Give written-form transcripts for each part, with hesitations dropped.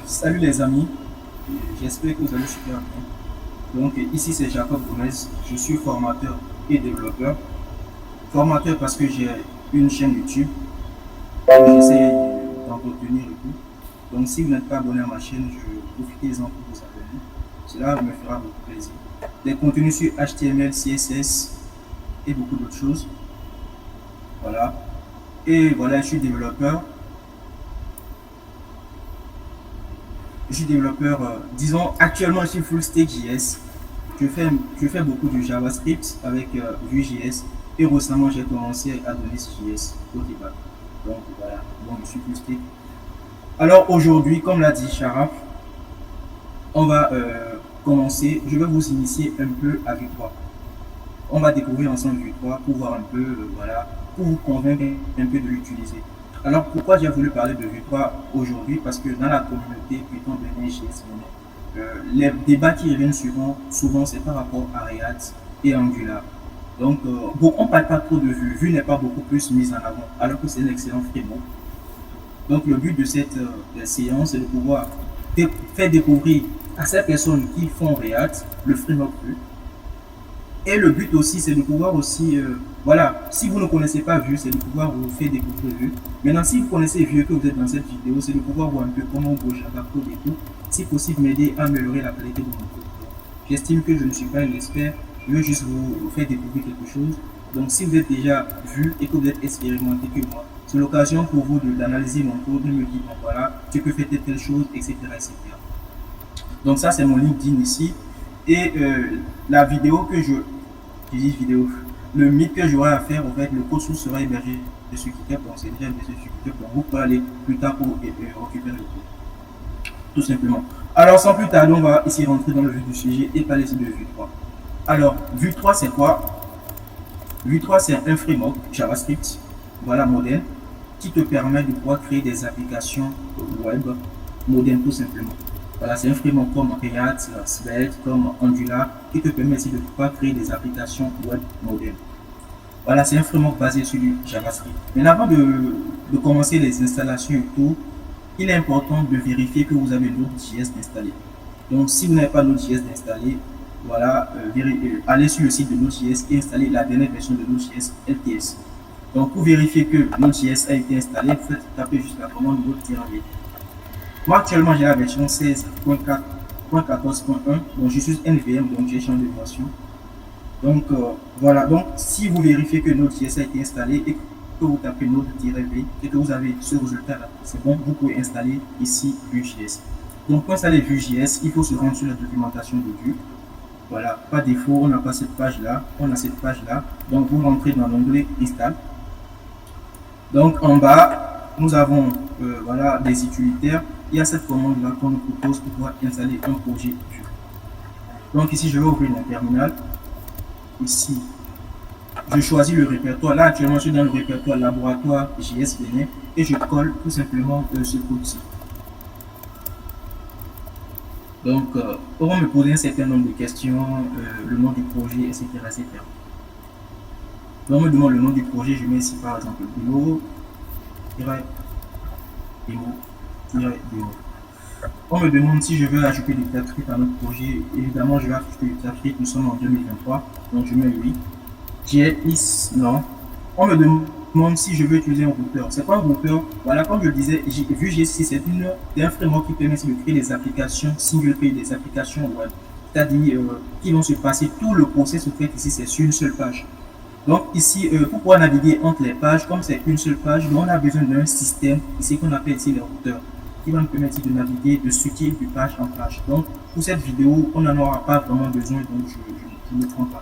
Salut les amis, j'espère que vous allez super bien. Ici c'est Jacob Gomez, je suis formateur et développeur. Formateur parce que j'ai une chaîne YouTube que j'essaie d'entretenir et tout. Donc, si vous n'êtes pas abonné à ma chaîne, je profitez-en pour vous abonner. Cela me fera beaucoup plaisir. Des contenus sur HTML, CSS et beaucoup d'autres choses. Voilà. Et voilà, je suis développeur. Disons, actuellement, je suis full stack JS. Je fais beaucoup de JavaScript avec Vue.js et récemment j'ai commencé à Adonis.js au début. Donc voilà, donc je suis full stack. Alors aujourd'hui, comme l'a dit Sharaf, on va commencer. Je vais vous initier un peu à Vue 3. On va découvrir ensemble Vue 3 pour voir un peu, voilà, pour vous convaincre un peu de l'utiliser. Alors pourquoi j'ai voulu parler de Vue 3 aujourd'hui? Parce que dans la communauté Python, Benin, JS, les débats qui reviennent souvent c'est par rapport à React et Angular. Donc, on ne parle pas trop de Vue. Vue n'est pas beaucoup plus mise en avant, alors que c'est un excellent framework. Donc, le but de cette séance, c'est de pouvoir faire découvrir à ces personnes qui font React le framework Vue. Et le but aussi, c'est de pouvoir aussi, voilà, si vous ne connaissez pas Vue, c'est de pouvoir vous faire découvrir Vue. Maintenant, si vous connaissez Vue et que vous êtes dans cette vidéo, c'est de pouvoir voir un peu comment vous Java code et tout, si possible m'aider à améliorer la qualité de mon code. J'estime que je ne suis pas un expert, je veux juste vous faire découvrir quelque chose. Donc, si vous êtes déjà Vue et que vous êtes expérimenté que moi, c'est l'occasion pour vous d'analyser mon code, de me dire, bon, voilà, tu peux faire telle chose, etc., etc. Donc, ça, c'est mon LinkedIn ici. Et la vidéo que je dis vidéo, le mythe que j'aurai à faire, en fait, le code source sera hébergé sur GitHub, donc c'est déjà hébergé sur GitHub, donc vous pouvez aller plus tard pour récupérer le code. Tout simplement. Alors, sans plus tarder, on va ici rentrer dans le vif du sujet et parler ici de Vue 3. Alors, Vue 3, c'est quoi? Vue 3, c'est un framework JavaScript, voilà, moderne, qui te permet de pouvoir créer des applications web modernes, tout simplement. Voilà, c'est un framework comme React, Svelte, comme Angular, qui te permet aussi de pouvoir créer des applications web modernes. Voilà, c'est un framework basé sur du JavaScript. Mais avant de commencer les installations et tout, il est important de vérifier que vous avez Node.js installé. Donc, si vous n'avez pas Node.js installé, voilà, allez sur le site de Node.js et installez la dernière version de Node.js LTS. Donc, pour vérifier que Node.js a été installé, vous faites taper juste la commande Node-V. Moi, actuellement, j'ai la version 16.14.1. Donc, je suis NVM, donc j'ai changé de version. Donc, voilà. Donc, si vous vérifiez que Node.js a été installé et que vous tapez Node-V et que vous avez ce résultat-là, c'est bon, vous pouvez installer ici Vue.js. Donc, pour installer Vue.js, il faut se rendre sur la documentation de Vue. Voilà, pas défaut, on n'a pas cette page-là, on a cette page-là. Donc, vous rentrez dans l'onglet Install. Donc, en bas, nous avons voilà, des utilitaires. Il y a cette commande-là qu'on nous propose pour pouvoir installer un projet Vue. Donc, ici, je vais ouvrir mon terminal. Ici, je choisis le répertoire. Là, actuellement, je suis dans le répertoire laboratoire JS Benin et je colle tout simplement ce code-ci. Donc, on va me poser un certain nombre de questions, le nom du projet, etc., etc. Donc, on me demande le nom du projet. Je mets ici, par exemple, démo, démo. On me demande si je veux ajouter du TypeScript à notre projet. Évidemment, je vais ajouter du TypeScript. Nous sommes en 2023, donc je mets oui. JS, non. On me demande si je veux utiliser un routeur. C'est quoi un routeur? Voilà, comme je le disais, Vue.js, c'est un framework qui permet de créer des applications single page, des applications web. C'est-à-dire qui vont se passer tout le process, fait ici, c'est sur une seule page. Donc ici, pour pouvoir naviguer entre les pages, comme c'est une seule page, on a besoin d'un système, ici qu'on appelle ici le routeur, qui va nous permettre de naviguer, de switcher de page en page. Donc pour cette vidéo, on n'en aura pas vraiment besoin, donc je ne prends pas.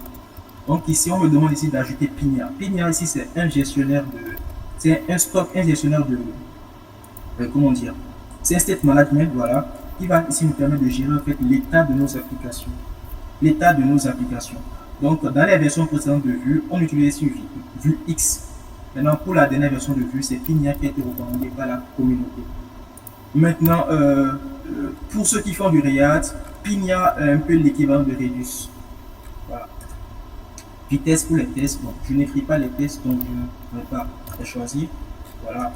Donc ici, on me demande ici d'ajouter Pinia. Pinia ici, c'est un gestionnaire de, c'est un stock, un gestionnaire de, comment dire, c'est un state management, voilà, qui va ici nous permettre de gérer en fait l'état de nos applications. L'état de nos applications. Donc, dans les versions précédentes de Vue, on utilisait Vue X. Maintenant, pour la dernière version de Vue, c'est Pinia qui a été recommandé par la communauté. Maintenant, pour ceux qui font du React, Pinia est un peu l'équivalent de Redux. Voilà. Vitesse pour les tests. Bon, je n'écris pas les tests, donc je ne vais pas les choisir. Voilà.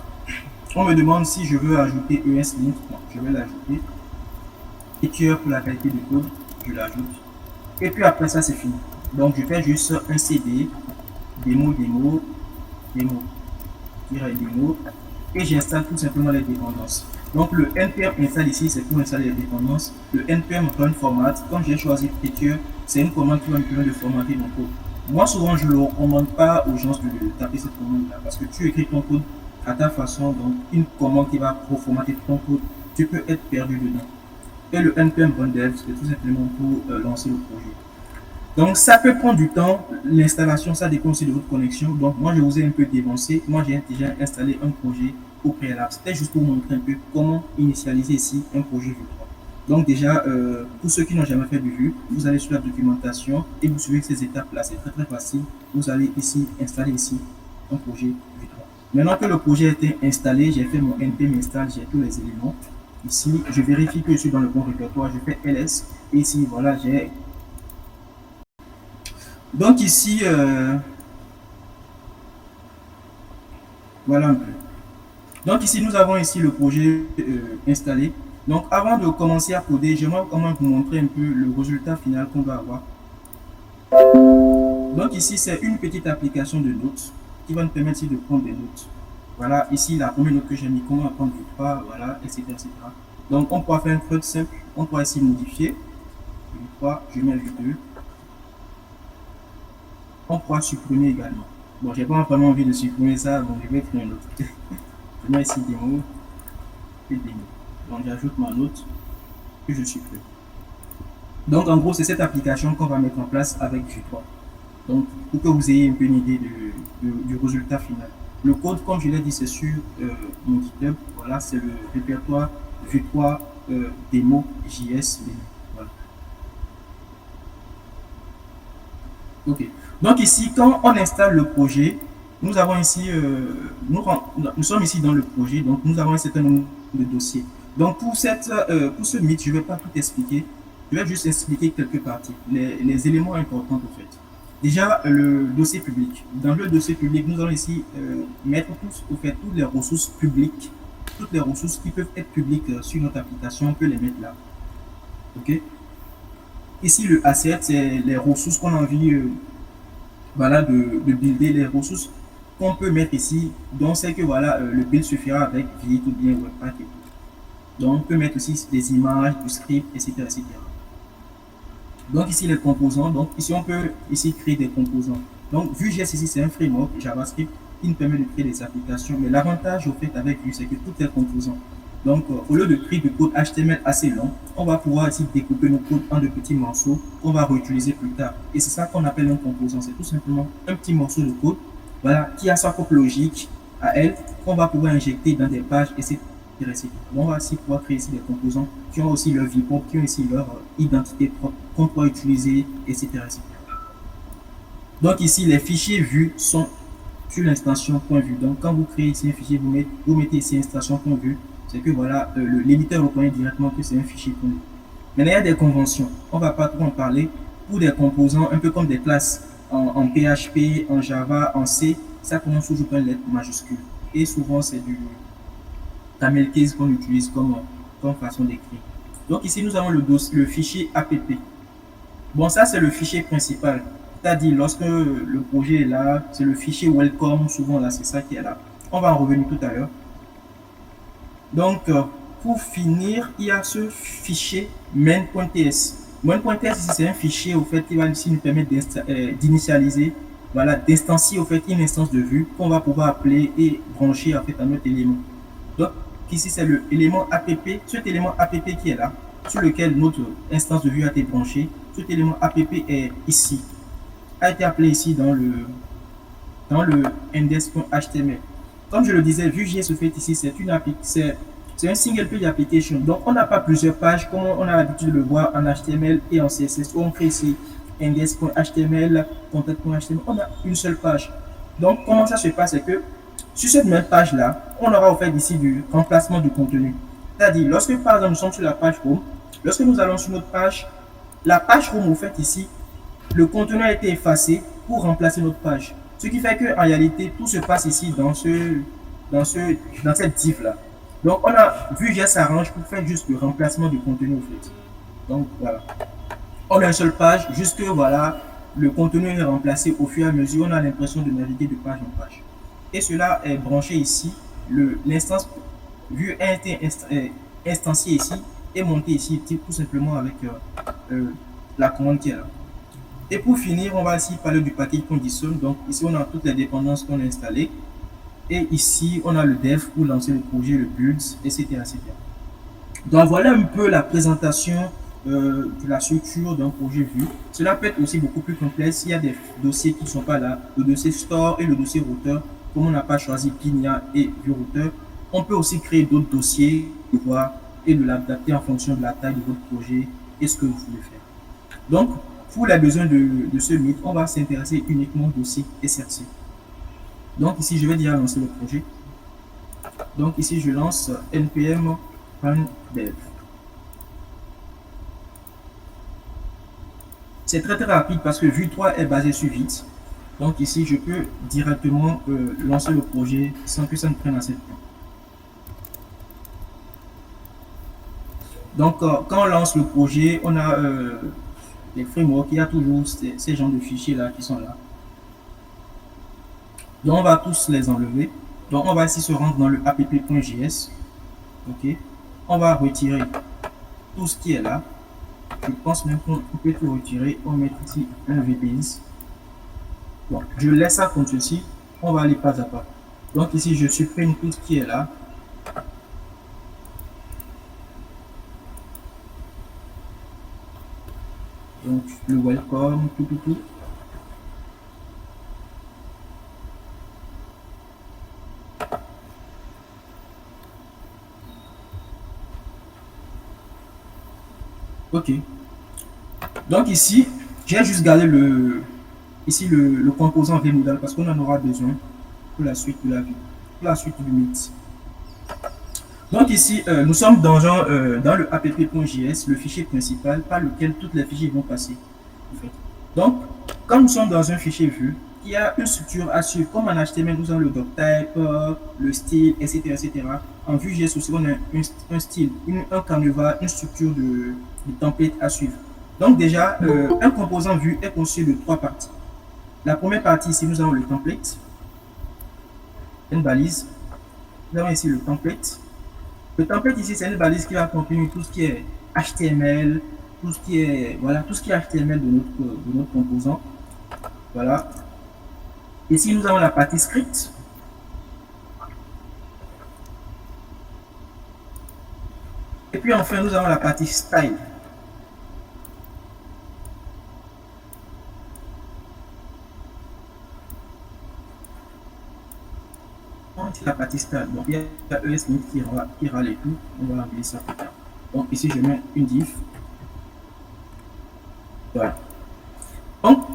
On me demande si je veux ajouter ESLint. Non, je vais l'ajouter. Écriture pour la qualité de code, je l'ajoute. Et puis après ça, c'est fini. Donc, je fais juste un CD, démo, démo, démo, démo, et j'installe tout simplement les dépendances. Donc, le npm install ici, c'est pour installer les dépendances. Le npm run format, comme j'ai choisi Feature, c'est une commande qui va me permettre de formater mon code. Moi, souvent, je ne le recommande pas aux gens de taper cette commande-là, parce que tu écris ton code à ta façon, donc une commande qui va reformater ton code, tu peux être perdu dedans. Et le npm run dev, c'est tout simplement pour lancer le projet. Donc, ça peut prendre du temps. L'installation, ça dépend aussi de votre connexion. Donc, moi, je vous ai un peu dévancé. Moi, j'ai déjà installé un projet au préalable. C'était juste pour vous montrer un peu comment initialiser ici un projet Vue 3. Donc, déjà, pour ceux qui n'ont jamais fait de Vue, vous allez sur la documentation et vous suivez ces étapes-là. C'est très, très facile. Vous allez ici installer ici un projet Vue 3. Maintenant que le projet a été installé, j'ai fait mon npm install, j'ai tous les éléments. Ici, je vérifie que je suis dans le bon répertoire. Je fais ls. Et ici, voilà, j'ai. Donc ici, voilà un peu. Donc ici, nous avons ici le projet installé. Donc avant de commencer à coder, j'aimerais quand même vous montrer un peu le résultat final qu'on va avoir. Donc ici, c'est une petite application de notes qui va nous permettre ici de prendre des notes. Voilà, ici, la première note que j'ai mis, comment apprendre Vue 3, voilà, etc., etc. Donc on pourra faire un code simple, on pourra ici modifier. Vue 3, je mets Vue 2. On pourra supprimer également. Bon, j'ai pas vraiment envie de supprimer ça, donc je vais créer un autre. Je mets ici démo et démo. Donc j'ajoute ma note et je supprime. Donc en gros, c'est cette application qu'on va mettre en place avec Vue 3. Donc pour que vous ayez un peu une idée du résultat final. Le code, comme je l'ai dit, c'est sur mon GitHub. Voilà, c'est le répertoire Vue 3 démo JS. Voilà. Ok. Donc ici, quand on installe le projet, nous avons ici, nous sommes ici dans le projet, donc nous avons un certain nombre de dossiers. Donc pour ce mythe, je ne vais pas tout expliquer, je vais juste expliquer quelques parties, les éléments importants en fait. Déjà, le dossier public. Dans le dossier public, nous allons ici mettre toutes les ressources publiques, toutes les ressources qui peuvent être publiques sur notre application, on peut les mettre là. Ok. Ici, le asset, c'est les ressources qu'on a envie voilà, de builder, les ressources qu'on peut mettre ici. Donc, c'est que voilà, le build suffira avec Vite ou bien Webpack et tout. Donc, on peut mettre aussi des images, du script, etc., etc. Donc, ici, les composants. Donc, ici, on peut ici créer des composants. Donc, Vue.js ici, c'est un framework JavaScript qui nous permet de créer des applications. Mais l'avantage, au fait, avec Vue, c'est que tout est composant. Donc, au lieu de créer du code HTML assez long, on va pouvoir ici découper nos codes en de petits morceaux qu'on va réutiliser plus tard. Et c'est ça qu'on appelle un composant. C'est tout simplement un petit morceau de code, voilà, qui a sa propre logique à elle, qu'on va pouvoir injecter dans des pages, etc. On va aussi pouvoir créer ici des composants qui ont aussi leur vie propre, qui ont aussi leur identité propre, qu'on pourra utiliser, etc., etc. Donc ici, les fichiers vus sont sur l'instance .vue. Donc quand vous créez ici un fichier, vous mettez ici installation .vue. C'est que voilà, l'éditeur reconnaît directement que c'est un fichier .vue. Maintenant, il y a des conventions. On ne va pas trop en parler. Pour des composants, un peu comme des classes en PHP, en Java, en C, ça commence toujours par une lettre majuscule. Et souvent, c'est du camel case qu'on utilise comme façon d'écrire. Donc ici, nous avons le fichier app. Bon, ça, c'est le fichier principal. C'est-à-dire, lorsque le projet est là, c'est le fichier welcome, souvent là, c'est ça qui est là. On va en revenir tout à l'heure. Donc, pour finir, il y a ce fichier main.ts. Main.ts, c'est un fichier au fait qui va ici nous permettre d'initialiser, voilà, d'instancier au fait une instance de vue qu'on va pouvoir appeler et brancher en fait à notre élément. Donc, ici, c'est l'élément app, cet élément app qui est là, sur lequel notre instance de vue a été branchée. Cet élément app est ici, a été appelé ici dans le index.html. Comme je le disais, Vue.js au fait ici, c'est un single page application. Donc, on n'a pas plusieurs pages comme on a l'habitude de le voir en HTML et en CSS. On crée ici index.html, content.html. On a une seule page. Donc, comment ça se passe? C'est que sur cette même page-là, on aura au fait ici du remplacement du contenu. C'est-à-dire, lorsque par exemple nous sommes sur la page home, lorsque nous allons sur notre page, la page home au fait ici, le contenu a été effacé pour remplacer notre page. Ce qui fait qu'en réalité, tout se passe ici dans, ce, dans cette div là. Donc on a Vue.js s'arrange pour faire juste le remplacement du contenu au fait. Donc voilà. On a une seule page, juste que voilà, le contenu est remplacé au fur et à mesure, on a l'impression de naviguer de page en page. Et cela est branché ici, l'instance Vue a été instanciée ici et montée ici, tout simplement avec la commande qui est là. Et pour finir, on va ici parler du package condition. Donc ici, on a toutes les dépendances qu'on a installées. Et ici, on a le dev pour lancer le projet, le builds, etc. etc. Donc voilà un peu la présentation de la structure d'un projet Vue. Cela peut être aussi beaucoup plus complexe s'il y a des dossiers qui ne sont pas là, le dossier store et le dossier routeur. Comme on n'a pas choisi Pinia et Vue routeur, on peut aussi créer d'autres dossiers et de l'adapter en fonction de la taille de votre projet et ce que vous voulez faire. Donc, pour les besoins de ce mythe, on va s'intéresser uniquement au dossier SRC. Donc ici, je vais déjà lancer le projet. Donc ici, je lance npm dev. C'est très rapide parce que Vue 3 est basé sur Vite. Donc ici, je peux directement lancer le projet sans que ça ne prenne assez de temps. Donc quand on lance le projet, on a les frameworks, il y a toujours ces genres de fichiers là qui sont là. Donc on va tous les enlever. Donc on va ici se rendre dans le app.js. Ok. On va retirer tout ce qui est là. Je pense même qu'on peut tout retirer. On met ici un VPS. Bon, je laisse ça comme ceci. On va aller pas à pas. Donc ici, je supprime tout ce qui est là. Donc le welcome, tout. Ok. Donc ici, j'ai juste gardé le composant vmodal parce qu'on en aura besoin pour la suite de la vie, pour la suite du mythe. Donc ici, nous sommes dans le app.js, le fichier principal par lequel toutes les fichiers vont passer. En fait. Donc, quand nous sommes dans un fichier Vue, il y a une structure à suivre. Comme en HTML, nous avons le doctype, le style, etc. etc. En Vue.js aussi, on a un style, un canevas, une structure de template à suivre. Donc déjà, un composant Vue est conçu de trois parties. La première partie, ici, nous avons le template, une balise. Nous avons ici le template. Le template ici, c'est une balise qui va contenir tout ce qui est HTML, tout ce qui est, voilà, tout ce qui est HTML de notre composant. Voilà. Ici, nous avons la partie script. Et puis enfin, nous avons la partie style. La partie style. Donc, il y a ES qui râle et tout. On va enlever ça plus tard. Donc, ici, je mets une div. Voilà. Donc,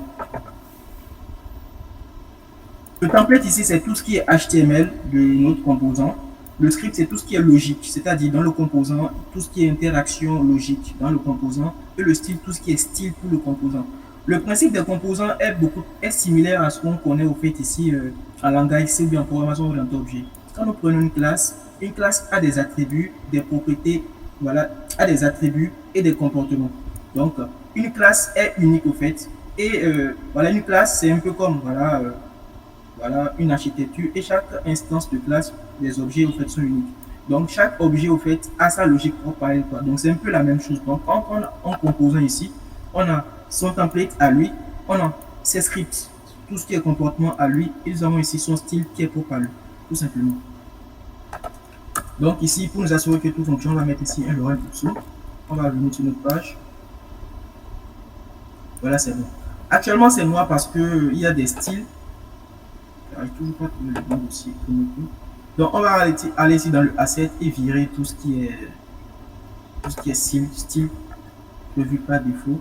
le template ici, c'est tout ce qui est HTML de notre composant. Le script, c'est tout ce qui est logique, c'est-à-dire dans le composant, tout ce qui est interaction logique dans le composant. Et le style, tout ce qui est style pour le composant. Le principe des composants est similaire à ce qu'on connaît au fait ici en langage C ou bien en programmation orientée objet. Quand nous prenons une classe a des attributs, des propriétés, voilà, a des attributs et des comportements. Donc, une classe est unique au fait. Et voilà, une classe, c'est un peu comme voilà, une architecture et chaque instance de classe, les objets au fait sont uniques. Donc chaque objet au fait a sa logique propre à elle. Donc c'est un peu la même chose. Donc en composant ici, on a son template à lui, on a ses scripts, tout ce qui est comportement à lui, et nous avons ici son style qui est propre à lui, tout simplement. Donc ici, pour nous assurer que tout fonctionne, on va mettre ici un lorem ipsum. On va revenir sur notre page. Voilà, c'est bon. Actuellement, c'est noir parce qu'il y a des styles. J'arrive toujours pas à trouver le bon dossier. Donc on va aller ici dans le asset et virer tout ce qui est style prévu par défaut.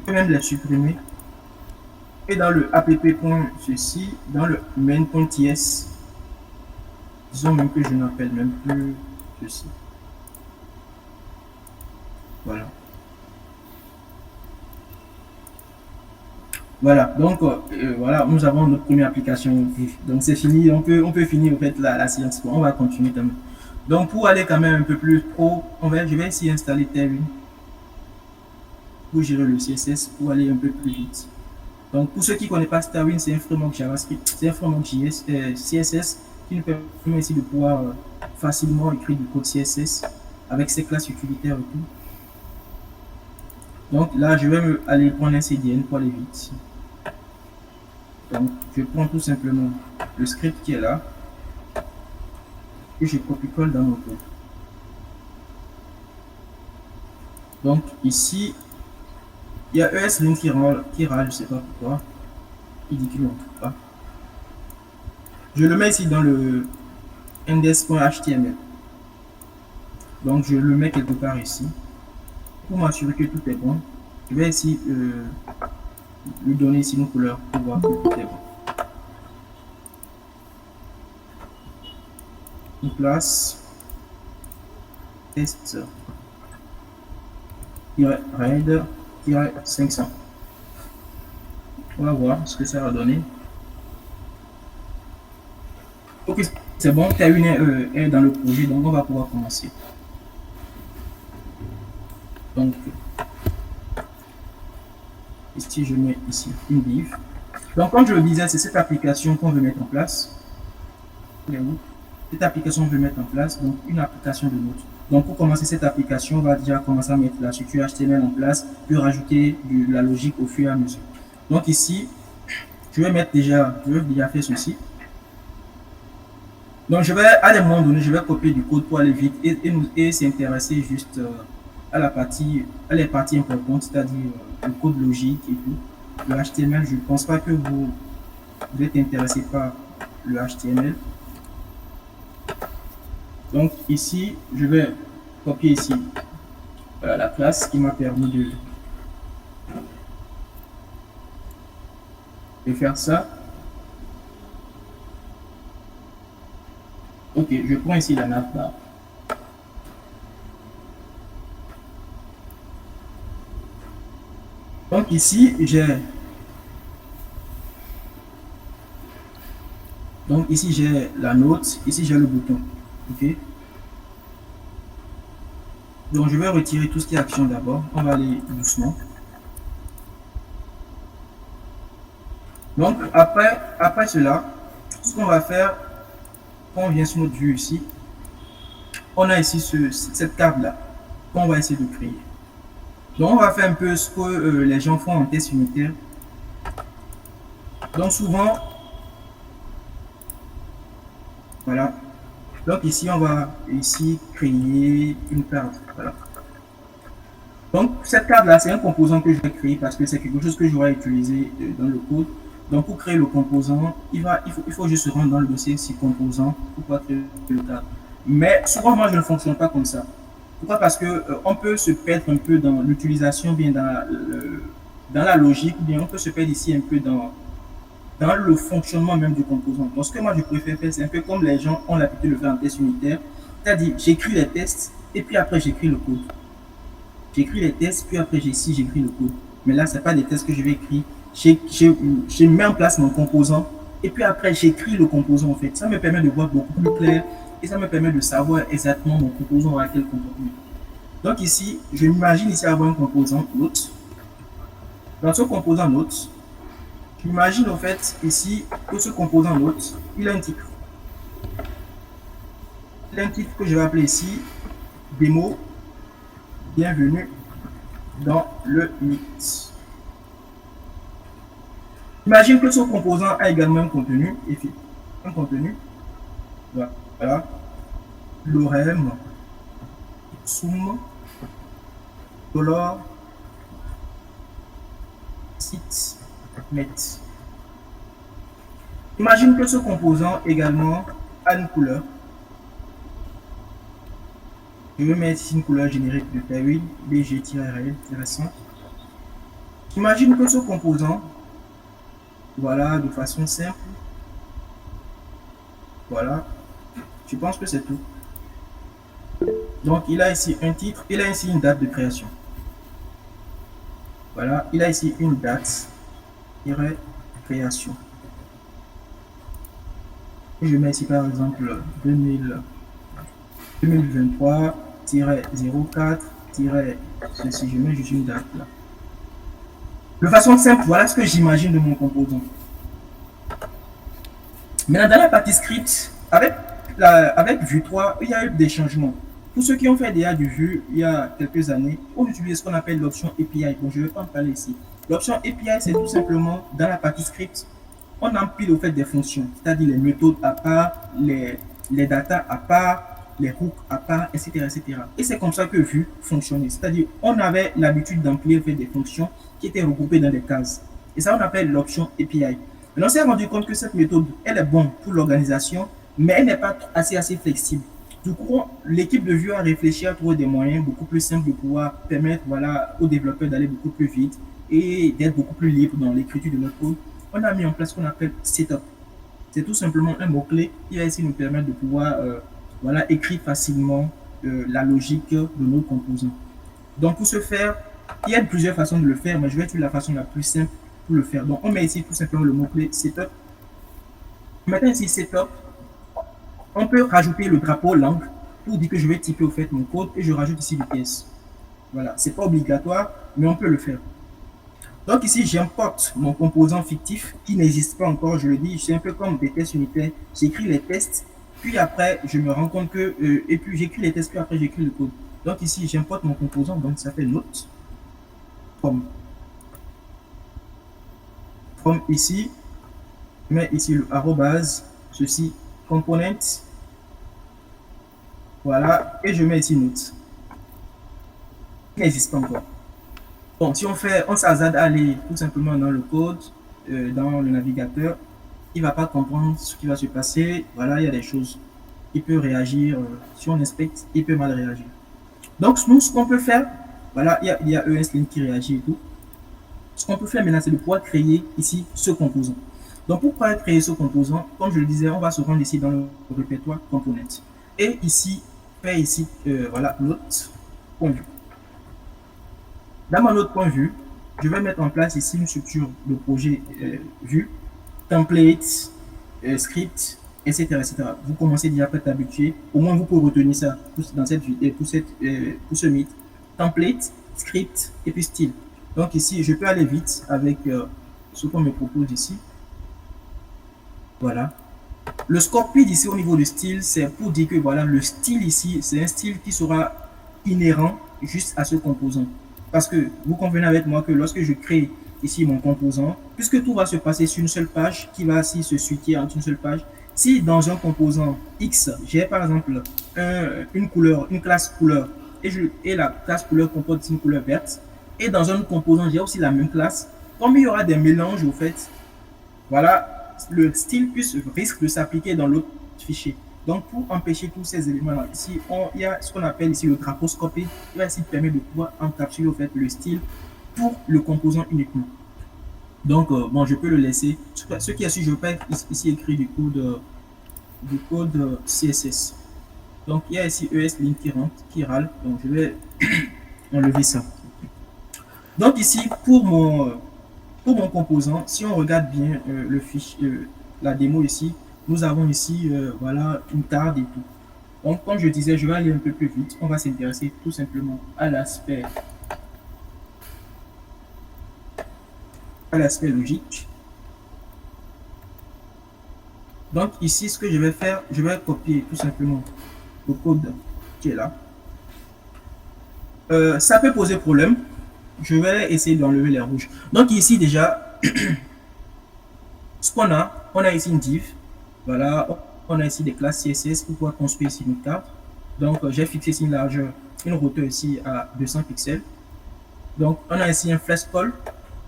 On peut même les supprimer. Et dans le app.ceci, dans le main.ts, disons même que je n'appelle même plus ceci. Voilà. Voilà, donc voilà, nous avons notre première application vue. Donc c'est fini, on peut finir en fait la séance. Bon, on va continuer quand même. Donc pour aller quand même un peu plus pro, je vais ici installer Tailwind pour gérer le CSS pour aller un peu plus vite. Donc pour ceux qui ne connaissent pas Tailwind, c'est un framework JavaScript, c'est un framework CSS qui nous permet ici de pouvoir facilement écrire du code CSS avec ses classes utilitaires et tout. Donc là, je vais aller prendre un CDN pour aller vite. Donc, je prends tout simplement le script qui est là et je copie-colle dans mon code. Donc, ici, il y a ESLint qui râle, je ne sais pas pourquoi. Il dit qu'il ne trouve pas. Je le mets ici dans le index.html. Donc, je le mets quelque part ici. Pour m'assurer que tout est bon, je vais ici lui donner ici une couleur pour voir que tout est bon. On place test raid 500. On va voir ce que ça va donner. Ok, c'est bon, tu as une est dans le projet, donc on va pouvoir commencer. Donc, ici, je mets ici une div. Donc, comme je le disais, c'est cette application qu'on veut mettre en place. Cette application, on veut mettre en place, donc une application de notes. Donc, pour commencer cette application, on va déjà commencer à mettre la structure HTML en place, puis rajouter de la logique au fur et à mesure. Donc, ici, je vais déjà faire ceci. Donc, je vais, à des moments donnés, je vais copier du code pour aller vite et s'intéresser juste à les parties importantes, c'est-à-dire le code logique et tout. Le HTML, je ne pense pas que vous êtes intéressé par le HTML. Donc, ici, je vais copier ici la classe qui m'a permis de faire ça. Ok, je prends ici la navbar. Donc ici, j'ai la note, ici j'ai le bouton. Ok. Donc je vais retirer tout ce qui est action d'abord. On va aller doucement. Donc après cela, ce qu'on va faire, quand on vient sur notre vue ici, on a ici cette carte là qu'on va essayer de créer. Donc on va faire un peu ce que les gens font en test unitaire. Donc souvent, voilà. Donc ici, on va créer une carte. Voilà. Donc cette carte là, c'est un composant que je vais créer parce que c'est quelque chose que j'aurai utilisé dans le code. Donc pour créer le composant, il faut juste se rendre dans le dossier si composant pour pouvoir créer le cadre. Mais souvent, moi, je ne fonctionne pas comme ça. Pourquoi? Parce que on peut se perdre un peu dans l'utilisation, bien dans la logique, bien on peut se perdre ici un peu dans le fonctionnement même du composant. Donc, ce que moi je préfère faire, c'est un peu comme les gens ont l'habitude de faire en test unitaire. C'est-à-dire, j'écris les tests et puis après j'écris le code. J'écris les tests, puis après j'écris le code. Mais là, ce n'est pas des tests que je vais écrire. Je mets en place mon composant et puis après j'écris le composant en fait. Ça me permet de voir beaucoup plus clair et ça me permet de savoir exactement mon composant à quel comportement. Donc ici, je m'imagine ici avoir un composant note. Dans ce composant note, j'imagine en fait ici que ce composant note, il a un titre. Il a un titre que je vais appeler ici démo. Bienvenue dans le Meet. Imagine que ce composant a également un contenu. Un contenu. Voilà. Lorem. Sum. Dollar. Site. Net. Imagine que ce composant également a une couleur. Je vais mettre ici une couleur générique de Tailwind, bg-rl, intéressant. Imagine que ce composant, voilà, de façon simple, voilà, je pense que c'est tout. Donc, il a ici un titre, il a ici une date de création. Voilà, il a ici une date création. Et je mets ici par exemple 2023-04- ceci, je mets juste une date là. De façon simple, voilà ce que j'imagine de mon composant. Maintenant, dans la partie script, avec Vue 3, il y a eu des changements. Pour ceux qui ont fait déjà du Vue il y a quelques années, on utilise ce qu'on appelle l'option API. Bon, je ne vais pas en parler ici. L'option API, c'est tout simplement dans la partie script, on empile au fait des fonctions, c'est-à-dire les méthodes à part, les datas à part, les hooks à part, etc. etc. Et c'est comme ça que Vue fonctionnait. C'est-à-dire on avait l'habitude d'empiler des fonctions qui étaient regroupées dans des cases. Et ça, on appelle l'option API. Mais on s'est rendu compte que cette méthode, elle est bonne pour l'organisation, mais elle n'est pas assez flexible. Du coup, l'équipe de Vue a réfléchi à trouver des moyens beaucoup plus simples de pouvoir permettre aux développeurs d'aller beaucoup plus vite et d'être beaucoup plus libre dans l'écriture de notre code. On a mis en place ce qu'on appelle setup. C'est tout simplement un mot-clé qui va essayer de nous permettre de pouvoir écrire facilement la logique de nos composants. Donc, pour ce faire, il y a plusieurs façons de le faire, mais je vais utiliser la façon la plus simple pour le faire. Donc, on met ici tout simplement le mot-clé setup. Maintenant, ici setup, on peut rajouter le drapeau langue pour dire que je vais typer au fait mon code et je rajoute ici des pièces. Voilà, c'est pas obligatoire, mais on peut le faire. Donc ici, j'importe mon composant fictif qui n'existe pas encore, je le dis, c'est un peu comme des tests unitaires. J'écris les tests, puis après, je me rends compte que, et puis j'écris les tests, puis après, j'écris le code. Donc ici, j'importe mon composant, donc ça fait note, from ici, je mets ici le arrobase, ceci, component, voilà, et je mets ici note, qui n'existe pas encore. Bon, si on s'hasarde à aller tout simplement dans le code, dans le navigateur, il ne va pas comprendre ce qui va se passer. Voilà, il y a des choses. Il peut réagir. Si on inspecte, il peut mal réagir. Donc, nous, ce qu'on peut faire, voilà, il y a ESLint qui réagit et tout. Ce qu'on peut faire maintenant, c'est de pouvoir créer ici ce composant. Donc, pour pouvoir créer ce composant, comme je le disais, on va se rendre ici dans le répertoire component. Et ici, faire ici, voilà, l'autre point de vue. Dans mon autre point de vue, je vais mettre en place ici une structure de projet vue, template, script, etc., etc. Vous commencez déjà à être habitué. Au moins, vous pouvez retenir ça dans cette vidéo, pour ce mythe. Template, script et puis style. Donc ici, je peux aller vite avec ce qu'on me propose ici. Voilà. Le scorpid ici au niveau du style, c'est pour dire que voilà, le style ici, c'est un style qui sera inhérent juste à ce composant. Parce que vous convenez avec moi que lorsque je crée ici mon composant, puisque tout va se passer sur une seule page, qui va ici se switcher entre une seule page, si dans un composant X, j'ai par exemple une couleur, une classe couleur, et la classe couleur comporte une couleur verte, et dans un composant, j'ai aussi la même classe, comme il y aura des mélanges au fait, voilà, le style risque de s'appliquer dans l'autre fichier. Donc, pour empêcher tous ces éléments-là, ici, il y a ce qu'on appelle ici le drapeau scopé, qui va ici permettre de pouvoir encapsuler au fait le style pour le composant uniquement. Donc, bon, je peux le laisser. Ce qui est sûr, je ne vais pas ici écrire du code CSS. Donc, il y a ici ESLint qui râle. Donc, je vais enlever ça. Donc, ici, pour mon composant, si on regarde bien le fichier, la démo ici, nous avons ici voilà, une carte et tout. Donc, comme je disais, je vais aller un peu plus vite. On va s'intéresser tout simplement à l'aspect logique. Donc, ici, ce que je vais faire, je vais copier tout simplement le code qui est là. Ça peut poser problème. Je vais essayer d'enlever les rouges. Donc, ici, déjà, ce qu'on a, on a ici une div. Voilà, on a ici des classes CSS pour pouvoir construire ici une carte. Donc, j'ai fixé ici une largeur, une hauteur ici à 200 pixels. Donc, on a ici un flash call.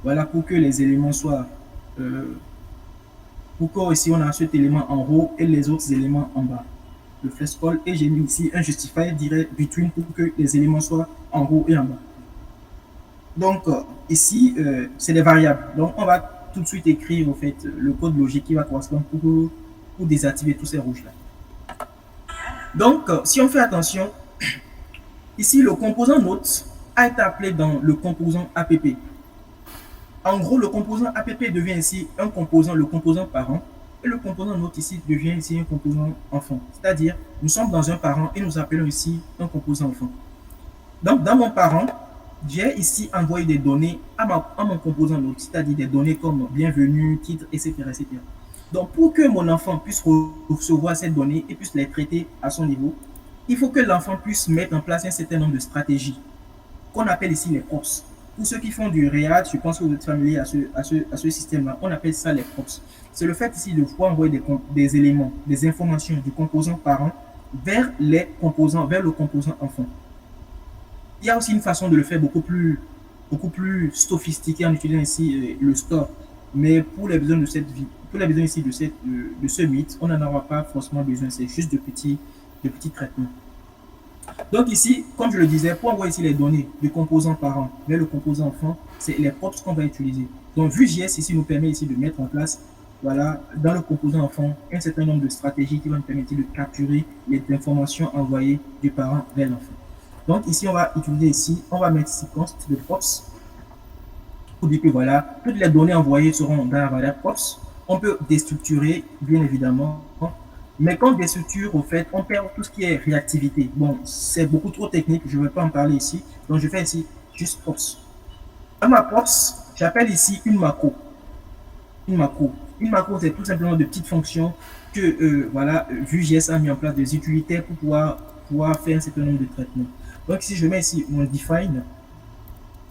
Voilà, pour que les éléments soient... pour que ici, on a cet élément en haut et les autres éléments en bas. Le flash call. Et j'ai mis ici un justifier direct between pour que les éléments soient en haut et en bas. Donc, ici, c'est des variables. Donc, on va tout de suite écrire, au fait, le code logique qui va correspondre pour désactiver tous ces rouges-là. Donc, si on fait attention, ici, le composant note a été appelé dans le composant app. En gros, le composant app devient ici un composant, le composant parent, et le composant note ici devient ici un composant enfant. C'est-à-dire, nous sommes dans un parent et nous appelons ici un composant enfant. Donc, dans mon parent, j'ai ici envoyé des données à mon composant note, c'est-à-dire des données comme bienvenue, titre, etc., etc. Donc, pour que mon enfant puisse recevoir ces données et puisse les traiter à son niveau, il faut que l'enfant puisse mettre en place un certain nombre de stratégies qu'on appelle ici les props. Pour ceux qui font du React, je pense que vous êtes familier à ce système-là, on appelle ça les props. C'est le fait ici de pouvoir envoyer des éléments, des informations du composant parent vers les composants, vers le composant enfant. Il y a aussi une façon de le faire beaucoup plus sophistiquée en utilisant ici le store. Mais pour les besoins de cette vie, pour les besoins ici de ce mythe, on n'en aura pas forcément besoin. C'est juste de petits traitements. Donc ici, comme je le disais, pour envoyer ici les données du composant parent vers le composant enfant, c'est les props qu'on va utiliser. Donc Vue.js ici nous permet ici de mettre en place, voilà, dans le composant enfant, un certain nombre de stratégies qui vont nous permettre de capturer les informations envoyées du parent vers l'enfant. Donc ici, on va utiliser ici, on va mettre ici const de props pour dire que voilà, toutes les données envoyées seront dans la variable props. On peut déstructurer, bien évidemment, mais quand on déstructure, au fait, on perd tout ce qui est réactivité. Bon, c'est beaucoup trop technique, je ne vais pas en parler ici. Donc, je fais ici juste props. Dans ma props, j'appelle ici une macro. Une macro. Une macro, c'est tout simplement de petites fonctions que voilà, Vue.js a mis en place des utilitaires pour pouvoir faire un certain nombre de traitements. Donc, si je mets ici mon define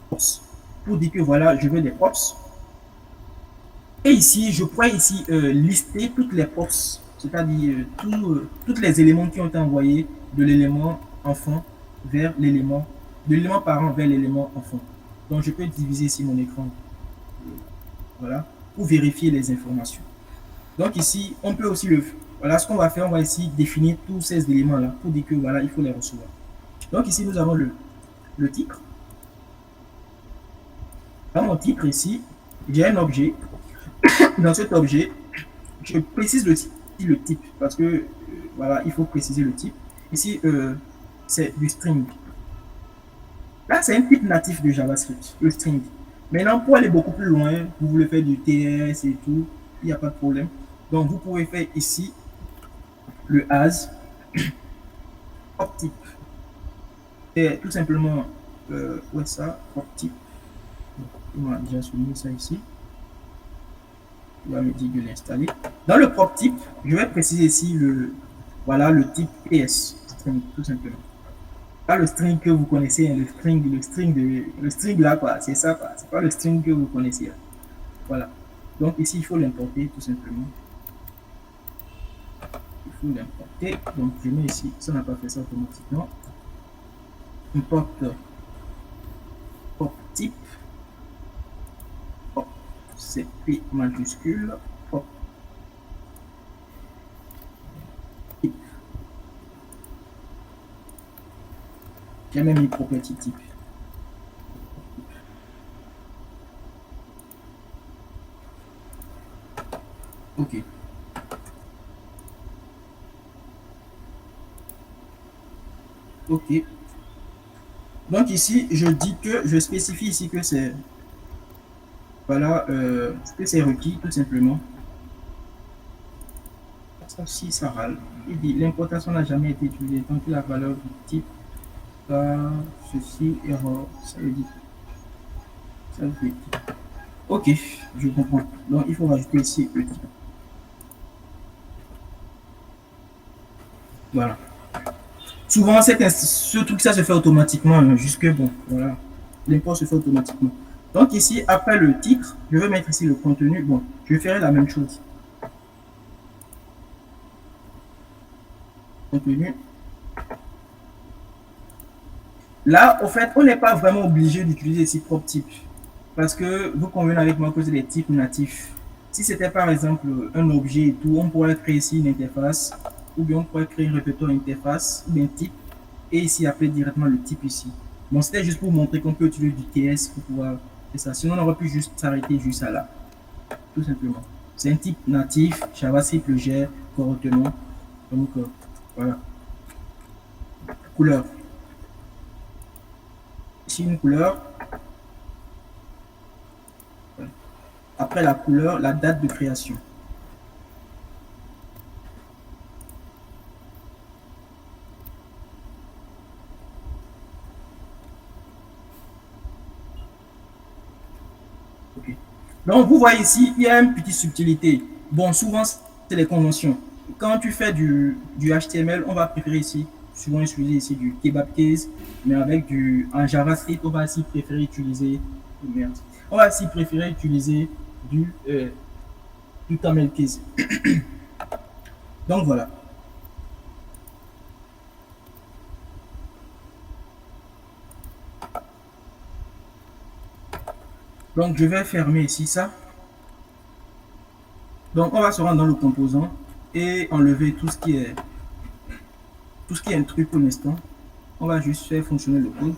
props pour dire que voilà, je veux des props. Et ici, je pourrais ici lister toutes les props, c'est-à-dire tous les éléments qui ont été envoyés de l'élément enfant vers l'élément, de l'élément parent vers l'élément enfant. Donc, je peux diviser ici mon écran, voilà, pour vérifier les informations. Donc ici, on peut aussi le, voilà, ce qu'on va faire, on va ici définir tous ces éléments-là pour dire que voilà, il faut les recevoir. Donc ici, nous avons le titre. Dans mon titre ici, j'ai un objet. Dans cet objet, je précise le type parce que voilà, il faut préciser le type. Ici, c'est du string. Là, c'est un type natif de JavaScript, le string. Maintenant, pour aller beaucoup plus loin, vous voulez faire du TS et tout, il n'y a pas de problème. Donc, vous pouvez faire ici le as pop type. Et tout simplement, ouais, ça, pop type. On va déjà souligner ça ici. On va me dire de l'installer. Dans le prop type, je vais préciser ici voilà, le type PS, string, tout simplement. Pas le string que vous connaissez, hein, le string là, quoi, c'est ça, quoi. C'est pas le string que vous connaissez. Là. Voilà. Donc ici, il faut l'importer, tout simplement. Il faut l'importer. Donc je mets ici, ça n'a pas fait ça automatiquement. Importe pop type. Pop, c'est P majuscule. Pop type. J'ai même mis property type. Ok. Ok. Donc ici, je dis que je spécifie ici que c'est voilà que c'est requis tout simplement. Ça aussi, ça râle. Il dit l'importation n'a jamais été utilisée tant que la valeur du type ceci erreur. Ça veut dire ça veut dire. Ok, je comprends. Donc il faut rajouter ici le type. Voilà. Souvent, ce truc, ça se fait automatiquement, jusque bon, voilà. L'import se fait automatiquement. Donc ici, après le titre, je vais mettre ici le contenu. Bon, je ferai la même chose. Contenu. Là, au fait, on n'est pas vraiment obligé d'utiliser ici propre type. Parce que vous convenez avec moi que c'est des types natifs. Si c'était par exemple un objet et tout, on pourrait créer ici une interface, ou bien on pourrait créer un répertoire interface, ou bien type, et ici appeler directement le type ici. Bon, c'était juste pour montrer qu'on peut utiliser du TS pour pouvoir faire ça. Sinon, on aurait pu juste s'arrêter juste à là. Tout simplement. C'est un type natif, JavaScript le gère correctement. Donc, voilà. Couleur. Ici, une couleur. Après la couleur, la date de création. Ok. Donc, vous voyez ici, il y a une petite subtilité. Bon, souvent, c'est les conventions. Quand tu fais du HTML, on va préférer ici, souvent utiliser ici du kebab case, mais avec en JavaScript, on va ici préférer utiliser, merde, on va ici préférer utiliser du, euh, du camel case. Donc, voilà. Donc, je vais fermer ici ça. Donc, on va se rendre dans le composant et enlever tout ce qui est un truc pour l'instant. On va juste faire fonctionner le code.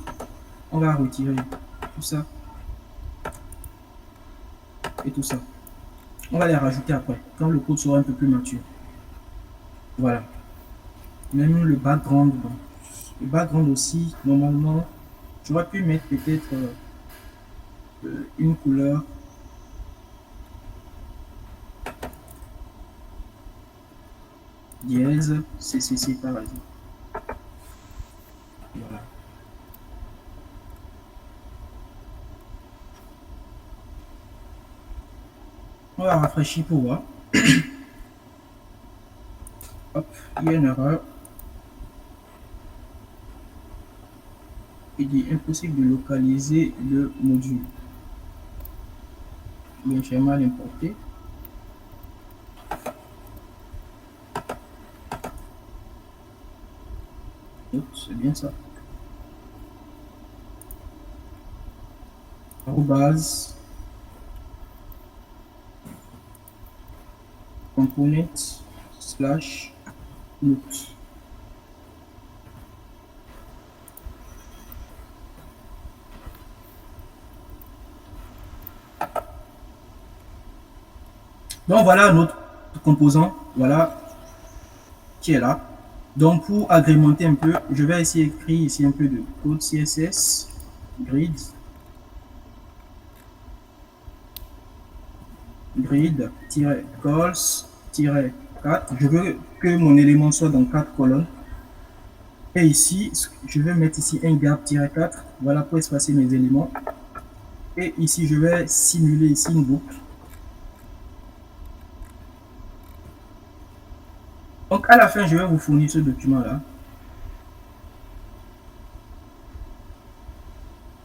On va retirer tout ça et tout ça. On va les rajouter après, quand le code sera un peu plus mature. Voilà. Même le background. Bon. Le background aussi, normalement, j'aurais pu mettre peut-être une couleur dièse, CCC par exemple. Voilà. On va rafraîchir pour voir. Hop, il y a une erreur. Il dit impossible de localiser le module. Bien, j'ai mal importé. C'est bien ça. Arrobase component slash note. Donc voilà notre composant, voilà, qui est là. Donc pour agrémenter un peu, je vais essayer d'écrire ici un peu de code CSS, grid, grid-calls-4. Je veux que mon élément soit dans 4 colonnes. Et ici, je vais mettre ici un gap-4, voilà pour espacer mes éléments. Et ici, je vais simuler ici une boucle. Donc à la fin, je vais vous fournir ce document-là.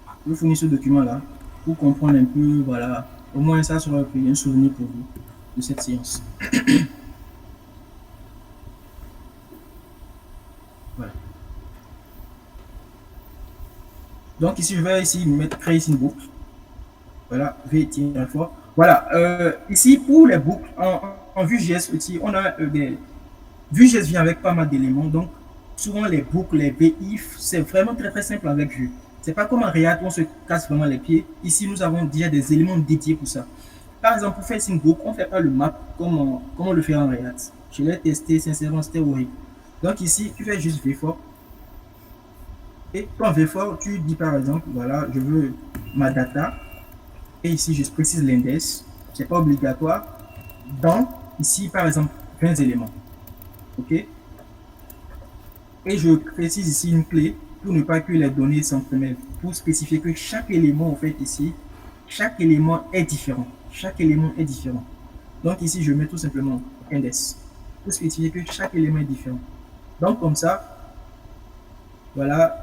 Je vais vous fournir ce document-là pour comprendre un peu, voilà, au moins ça sera un souvenir pour vous de cette séance. Voilà. Donc ici, je vais ici mettre créer ici une boucle. Voilà, V-fort. Voilà, ici pour les boucles, en Vue.js aussi, on a des... Vue.js vient avec pas mal d'éléments, donc souvent les boucles, les v-if, c'est vraiment très très simple avec Vue. C'est pas comme en React où on se casse vraiment les pieds. Ici, nous avons déjà des éléments dédiés pour ça. Par exemple, pour faire une boucle, on ne fait pas le map comme on le fait en React. Je l'ai testé, sincèrement, c'était horrible. Donc ici, tu fais juste v-for. Et ton v-for, tu dis par exemple, voilà, je veux ma data. Et ici, je précise l'index. Ce n'est pas obligatoire. Dans, ici, par exemple, 20 éléments. OK? Et je précise ici une clé pour ne pas que les données s'entremêlent. Pour spécifier que chaque élément, en fait, ici, chaque élément est différent. Chaque élément est différent. Donc ici, je mets tout simplement index pour spécifier que chaque élément est différent. Donc comme ça, voilà,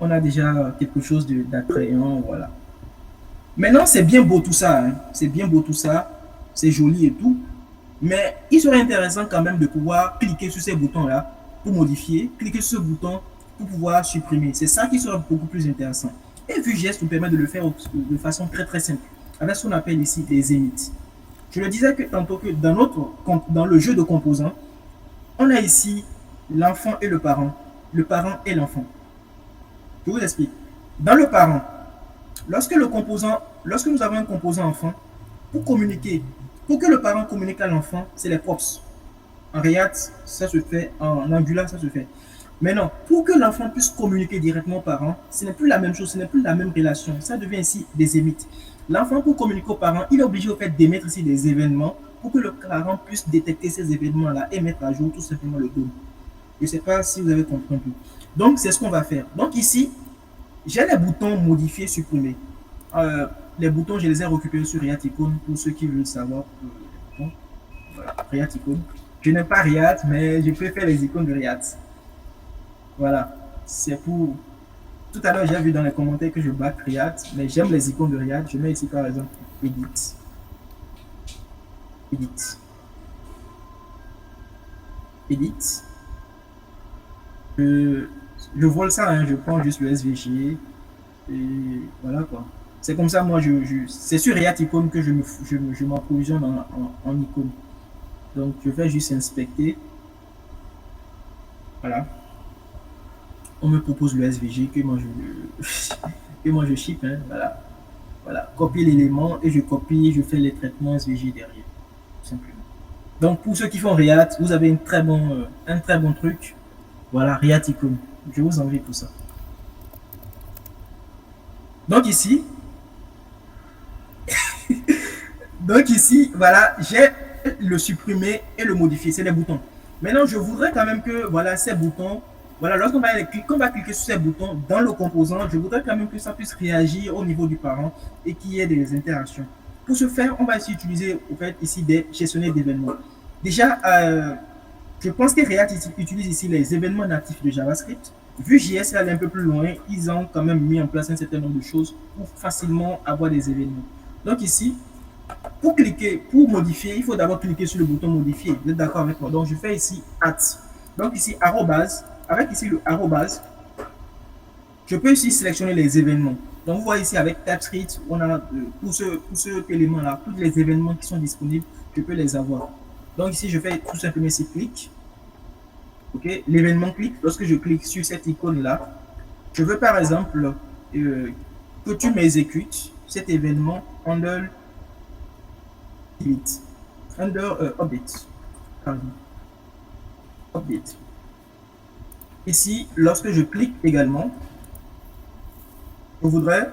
on a déjà quelque chose d'attrayant, voilà. Maintenant, c'est bien beau tout ça, hein. C'est bien beau tout ça, c'est joli et tout, mais il serait intéressant quand même de pouvoir cliquer sur ces boutons-là pour modifier, cliquer sur ce bouton pour pouvoir supprimer. C'est ça qui sera beaucoup plus intéressant. Et Vue.js nous permet de le faire de façon très très simple, avec ce qu'on appelle ici les emits. Je le disais que tantôt que dans le jeu de composants, on a ici l'enfant et le parent et l'enfant. Je vous explique. Dans le parent, lorsque nous avons un composant enfant, pour communiquer, pour que le parent communique à l'enfant, c'est les props. En React, ça se fait, en Angular, ça se fait. Maintenant, pour que l'enfant puisse communiquer directement aux parents, ce n'est plus la même chose, ce n'est plus la même relation. Ça devient ici des émites. L'enfant, pour communiquer aux parents, il est obligé au fait d'émettre ici des événements pour que le parent puisse détecter ces événements-là et mettre à jour tout simplement le données. Je ne sais pas si vous avez compris un peu. Donc, c'est ce qu'on va faire. Donc, ici, j'ai les boutons modifier, supprimer. Euh, les boutons, je les ai récupérés sur React Icon pour ceux qui veulent savoir. Voilà, React Icon. Je n'aime pas React, mais je préfère les icônes de React. Voilà, c'est pour. Tout à l'heure, j'ai vu dans les commentaires que je back React, mais j'aime les icônes de React. Je mets ici par exemple Edit. Edit. Edit. Je, je vole ça, hein, je prends juste le SVG et voilà quoi. C'est comme ça, moi, c'est sur React Icon que je m'approvisionne en icône. Donc, je vais juste inspecter. Voilà. On me propose le SVG que moi que moi je ship. Hein, voilà. Voilà. Copier l'élément et je copie, je fais les traitements SVG derrière. Tout simplement. Donc, pour ceux qui font React, vous avez un très bon truc. Voilà, React Icon. Je vous envie pour ça. Donc ici, voilà, j'ai le supprimer et le modifier, c'est les boutons. Maintenant, je voudrais quand même que, voilà, ces boutons, voilà, lorsqu'on va cliquer sur ces boutons dans le composant, je voudrais quand même que ça puisse réagir au niveau du parent et qu'il y ait des interactions. Pour ce faire, on va ici utiliser, au fait, ici des gestionnaires d'événements. Déjà, je pense que React utilise ici les événements natifs de JavaScript. Vue.js est allé un peu plus loin, ils ont quand même mis en place un certain nombre de choses pour facilement avoir des événements. Donc ici, pour cliquer, pour modifier, il faut d'abord cliquer sur le bouton modifier. Vous êtes d'accord avec moi? Donc je fais ici at. Donc ici arrobase, avec ici le arrobase, je peux ici sélectionner les événements. Donc vous voyez ici avec TypeScript, on a pour ce élément-là, tous les événements qui sont disponibles, je peux les avoir. Donc ici, je fais tout simplement ici clic. Ok, l'événement clic. Lorsque je clique sur cette icône-là, je veux par exemple que tu m'exécutes cet événement under delete, under update. Pardon, update. Ici, lorsque je clique également, je voudrais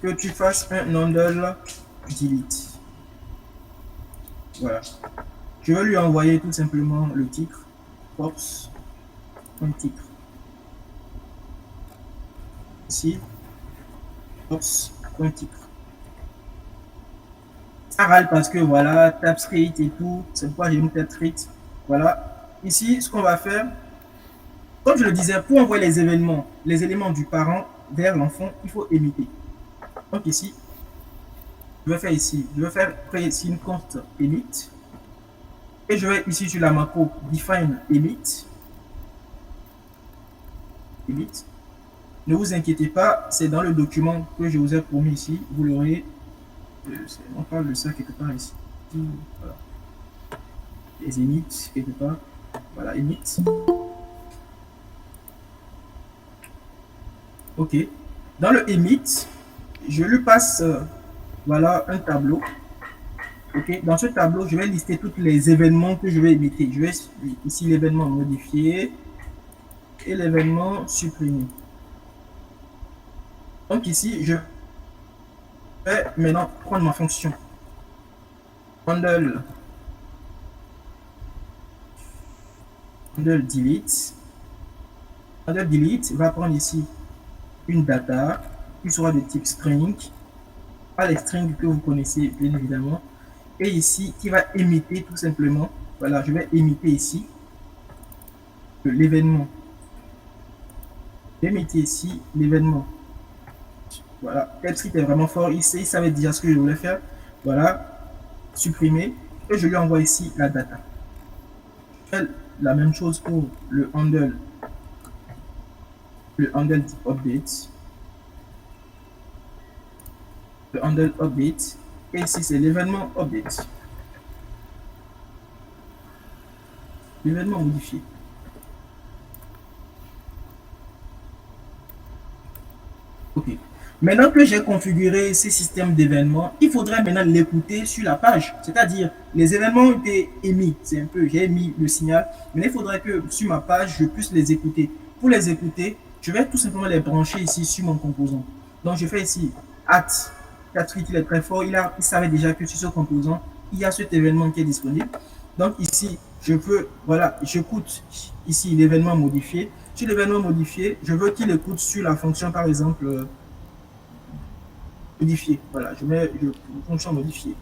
que tu fasses un under delete. Voilà. Je vais lui envoyer tout simplement le titre. Force, un titre. Ici, force, un titre. Ça râle parce que voilà, TypeScript et tout, c'est pourquoi j'ai mis TypeScript. Voilà. Ici, ce qu'on va faire, comme je le disais, pour envoyer les événements, les éléments du parent vers l'enfant, il faut émiter. Donc ici, je vais faire ici, je vais faire créer ici une const emit. Et je vais ici sur la macro define emit. Emit. Ne vous inquiétez pas, c'est dans le document que je vous ai promis ici. Vous l'aurez. On parle de ça quelque part ici. Voilà. Les emit quelque part. Voilà, emit. Ok. Dans le emit, je lui passe voilà un tableau. Ok. Dans ce tableau, je vais lister tous les événements que je vais émiter. Je vais ici l'événement modifié et l'événement supprimé. Donc ici, je vais maintenant prendre ma fonction handle delete. Handle delete va prendre ici une data qui sera de type string, pas les strings que vous connaissez bien évidemment, et ici qui va émiter tout simplement. Voilà, je vais émiter ici l'événement. Émiter ici l'événement. Voilà, TypeScript est vraiment fort, il savait déjà ce que je voulais faire. Voilà, supprimer, et je lui envoie ici la data. La même chose pour le handle update. Le handle update. Et ici, c'est l'événement update. L'événement modifié. Ok. OK. Maintenant que j'ai configuré ces systèmes d'événements, il faudrait maintenant l'écouter sur la page. C'est-à-dire, les événements ont été émis. C'est un peu, j'ai émis le signal. Mais il faudrait que sur ma page, je puisse les écouter. Pour les écouter, je vais tout simplement les brancher ici sur mon composant. Donc, je fais ici at. Patrick, il est très fort. Il savait déjà que sur ce composant, il y a cet événement qui est disponible. Donc, ici, je veux, voilà, j'écoute ici l'événement modifié. Sur l'événement modifié, je veux qu'il écoute sur la fonction, par exemple, modifié. Voilà, je mets une fonction modifiée.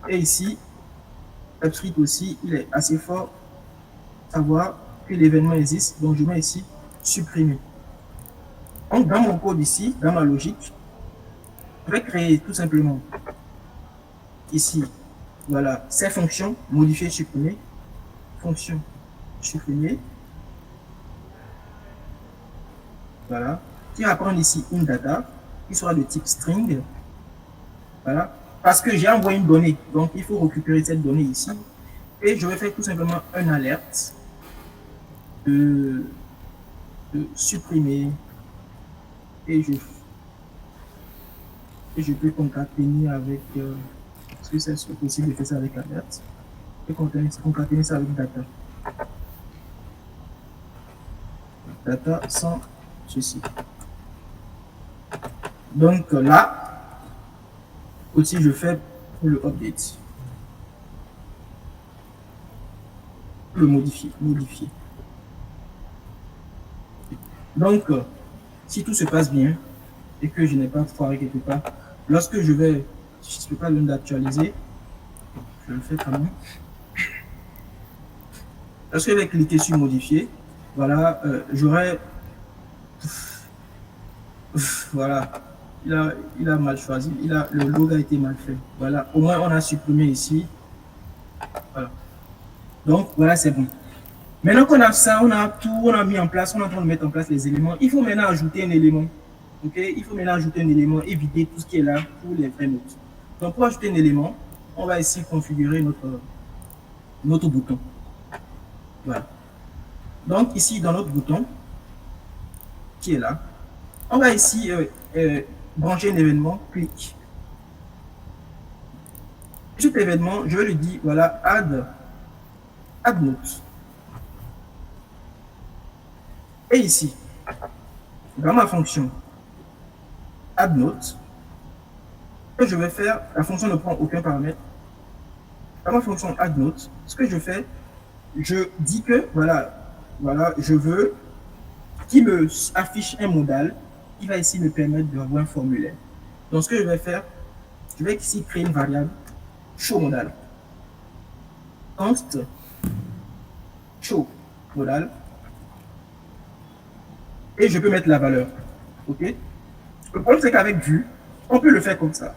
Et ici, TypeScript aussi, il est assez fort à savoir que l'événement existe. Donc, je mets ici supprimer. Donc, dans mon code ici, dans ma logique, je vais créer tout simplement ici, voilà, ces fonctions modifier, supprimer, fonction supprimer. Voilà, qui va prendre ici une data qui sera de type string. Voilà, parce que j'ai envoyé une donnée, donc il faut récupérer cette donnée ici. Et je vais faire tout simplement un alerte de, supprimer et je peux concaténer avec est-ce que c'est possible de faire ça avec alerte et concaténer ça avec data sans ceci. Donc là aussi je fais pour le update, le modifier. Donc si tout se passe bien et que je n'ai pas foiré quelque part, lorsque je ne peux pas d'actualiser, je le fais quand même. Lorsque je vais cliquer sur modifier, voilà, j'aurai, voilà, il a mal choisi, le logo a été mal fait. Voilà, au moins on a supprimé ici. Voilà. Donc voilà, c'est bon. Maintenant qu'on a ça, on a mis en place, on est en train de mettre en place les éléments. Il faut maintenant ajouter un élément. Ok, il faut maintenant ajouter un élément et vider tout ce qui est là pour les vraies notes. Donc pour ajouter un élément, on va ici configurer notre bouton. Voilà. Donc ici dans notre bouton qui est là, on va ici brancher un événement, clic. Cet événement, je vais lui dire, voilà, add note. Et ici, dans ma fonction add note, que je vais faire, la fonction ne prend aucun paramètre. Dans ma fonction add note, ce que je fais, je dis que, voilà, je veux qu'il me affiche un modal qui va ici me permettre d'avoir un formulaire. Donc, ce que je vais faire, je vais ici créer une variable show modal. Const show modal. Et je peux mettre la valeur. OK? Le problème, c'est qu'avec vue, on peut le faire comme ça.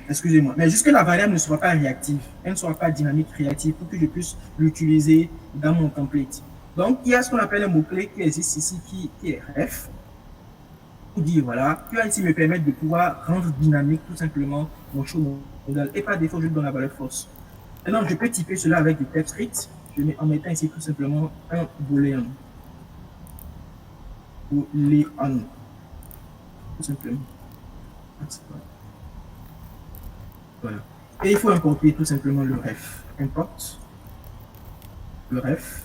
Excusez-moi. Mais jusque la variable ne soit pas réactive, elle ne soit pas dynamique réactive pour que je puisse l'utiliser dans mon template. Donc, il y a ce qu'on appelle un mot-clé qui existe ici, qui est ref. Pour dire, voilà, qui va ici me permettre de pouvoir rendre dynamique tout simplement mon show modal. Et par défaut, je donne la valeur fausse. Maintenant, je peux typer cela avec du TypeScript. Je mets en mettant ici tout simplement un boolean. Boolean. Tout simplement. Voilà. Et il faut importer tout simplement le ref. Importe le ref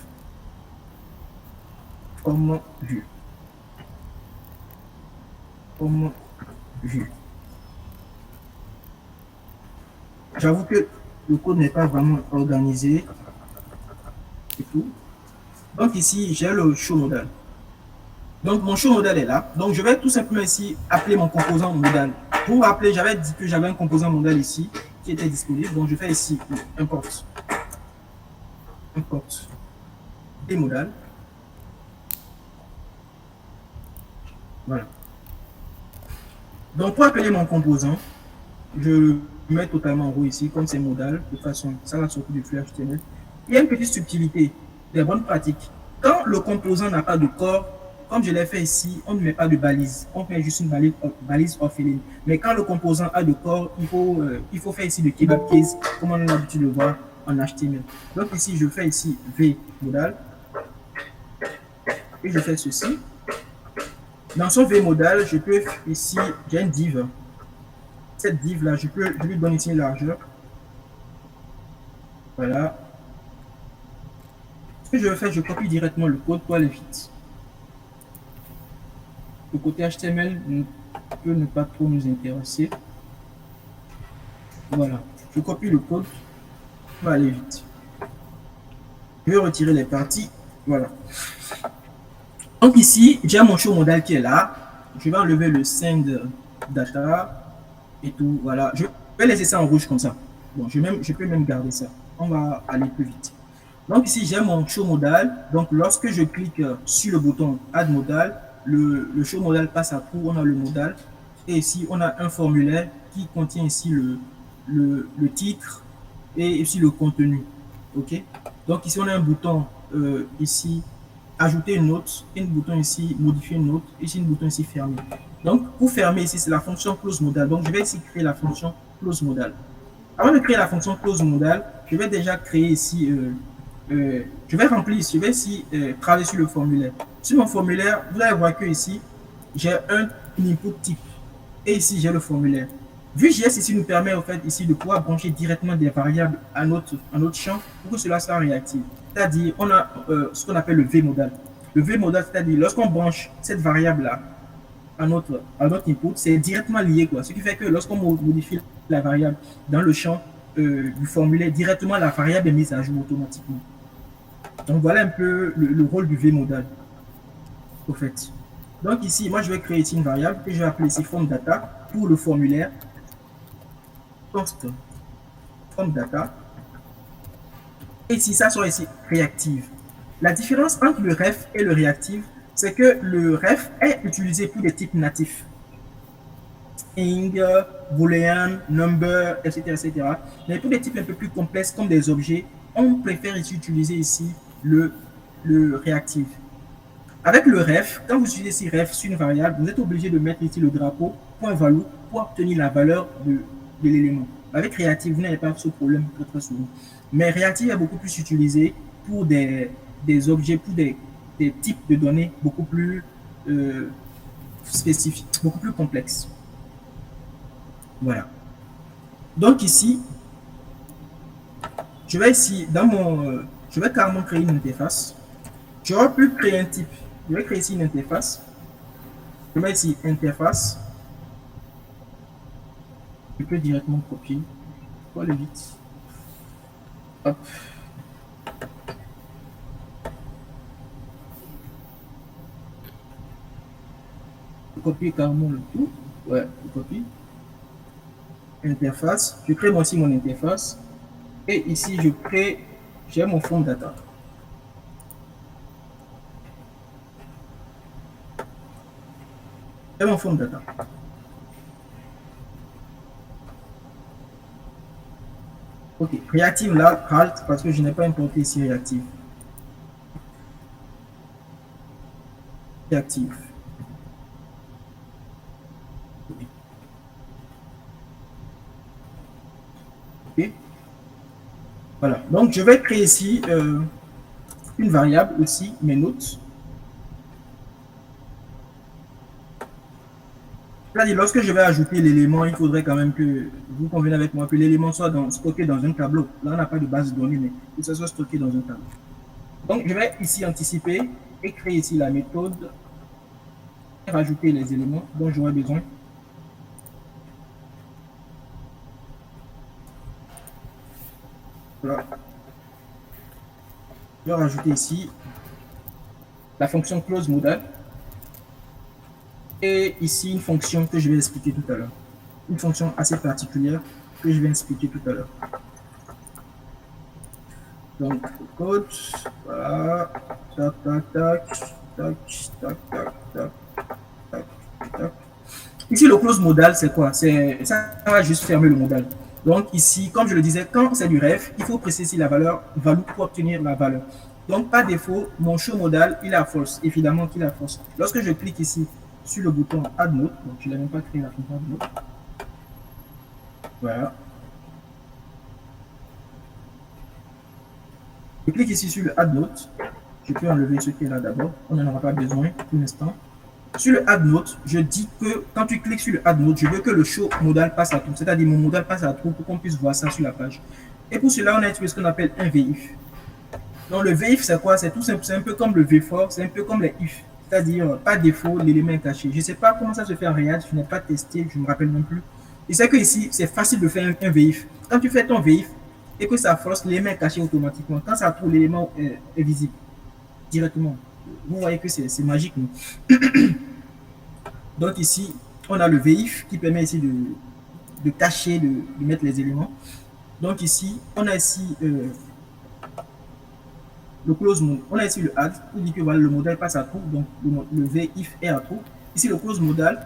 comme vue. Comme vue. J'avoue que le code n'est pas vraiment organisé. C'est tout. Donc ici, j'ai le show modal. Donc mon show modal est là. Donc je vais tout simplement ici appeler mon composant modal. Pour appeler, j'avais dit que j'avais un composant modal ici qui était disponible. Donc je fais ici import et modal. Voilà. Donc pour appeler mon composant, je le mets totalement en haut ici, comme c'est modal, de façon, ça va sortir du flux HTML. Il y a une petite subtilité, des bonnes pratiques. Quand le composant n'a pas de corps, comme je l'ai fait ici, on ne met pas de balise, on met juste une balise orpheline. Mais quand le composant a de corps, il faut faire ici de kebab case, comme on a l'habitude de le voir en HTML. Donc ici, je fais ici v modal, et je fais ceci. Dans son V modal, je peux ici, j'ai une div. Cette div là, je lui donne ici une largeur. Voilà. Ce que je vais faire, je copie directement le code pour aller vite. Le côté HTML peut ne pas trop nous intéresser. Voilà. Je copie le code pour aller vite. Je vais retirer les parties. Voilà. Donc ici, j'ai mon show modal qui est là. Je vais enlever le send data et tout. Voilà. Je vais laisser ça en rouge comme ça. Bon, je peux même garder ça. On va aller plus vite. Donc ici, j'ai mon show modal. Donc lorsque je clique sur le bouton Add modal, le show modal passe à true. On a le modal. Et ici, on a un formulaire qui contient ici le titre et ici le contenu. OK? Donc ici, on a un bouton ici ajouter une note, un bouton ici modifier une note, ici un bouton ici fermer. Donc pour fermer ici, c'est la fonction close modal. Donc je vais ici créer la fonction close modal. Avant de créer la fonction close modal, je vais déjà créer ici, je vais remplir, je vais ici travailler sur le formulaire. Sur mon formulaire, vous allez voir que ici, j'ai un input type et ici j'ai le formulaire. Vue.js ici nous permet en fait ici de pouvoir brancher directement des variables à notre champ pour que cela soit réactif. C'est-à-dire, on a ce qu'on appelle le V-modal. Le V-modal, c'est-à-dire, lorsqu'on branche cette variable-là à notre input, c'est directement lié, quoi. Ce qui fait que lorsqu'on modifie la variable dans le champ du formulaire, directement la variable est mise à jour automatiquement. Donc, voilà un peu le rôle du V-modal, au fait. Donc, ici, moi, je vais créer ici une variable que je vais appeler ici form data pour le formulaire. Post form data. Et ici, ça sera ici réactive. La différence entre le ref et le réactive, c'est que le ref est utilisé pour des types natifs. String, boolean, number, etc., etc. Mais pour des types un peu plus complexes comme des objets, on préfère ici utiliser ici le réactive. Avec le ref, quand vous utilisez ici ref sur une variable, vous êtes obligé de mettre ici le drapeau .value pour obtenir la valeur de l'élément. Avec réactive, vous n'avez pas ce problème très, très souvent. Mais réactive est beaucoup plus utilisé pour des objets, pour des types de données beaucoup plus spécifiques, beaucoup plus complexes. Voilà. Donc ici, je vais ici, je vais carrément créer une interface. J'aurais pu créer un type. Je vais créer ici une interface. Je vais ici interface. Je peux directement copier. Pour aller vite. Hop. Je copie carrément le tout. Ouais, je copie. Interface. Je crée moi aussi mon interface. Et ici, j'ai mon form data. J'ai mon form data. Ok, réactive là, halt, parce que je n'ai pas importé ici réactive. Réactive. Ok. Voilà, donc je vais créer ici une variable aussi, mes notes. C'est-à-dire, lorsque je vais ajouter l'élément, il faudrait quand même que vous convenez avec moi que l'élément soit stocké dans un tableau. Là, on n'a pas de base de données, mais que ça soit stocké dans un tableau. Donc, je vais ici anticiper et créer ici la méthode et rajouter les éléments dont j'aurai besoin. Voilà. Je vais rajouter ici la fonction close modal. Et ici, une fonction que je vais expliquer tout à l'heure. Une fonction assez particulière que je vais expliquer tout à l'heure. Donc, code, voilà, tac, tac, tac, tac, tac, tac, tac, tac, tac. Ici, le close modal, c'est quoi? Ça va juste fermer le modal. Donc, ici, comme je le disais, quand c'est du ref, il faut préciser la valeur value pour obtenir la valeur. Donc, par défaut, mon show modal, il a false. Évidemment qu'il a false. Lorsque je clique ici sur le bouton Add Note, donc je n'ai même pas créé la fonction Add Note. Voilà. Je clique ici sur le Add Note. Je peux enlever ce qui est là d'abord. On n'en aura pas besoin pour l'instant. Sur le add note, je dis que quand tu cliques sur le add note, je veux que le show modal passe à true, c'est-à-dire mon modal passe à true pour qu'on puisse voir ça sur la page. Et pour cela, on a utilisé ce qu'on appelle un VIF. Donc le VIF, c'est quoi? C'est tout simple, c'est un peu comme le VFOR, c'est un peu comme les if, c'est-à-dire pas défaut, l'élément est caché. Je ne sais pas comment ça se fait en React, je n'ai pas testé, je ne me rappelle non plus. Et c'est que ici, c'est facile de faire un VIF. Quand tu fais ton VIF et que ça force, l'élément est caché automatiquement. Quand ça trouve, l'élément est visible directement. Vous voyez que c'est magique, non? Donc ici, on a le VIF qui permet ici de cacher, de mettre les éléments. Donc ici, on a ici le close mode. On a ici le add qui dit que voilà, le modal passe à true, donc le VIF est à true. Ici, le close modal,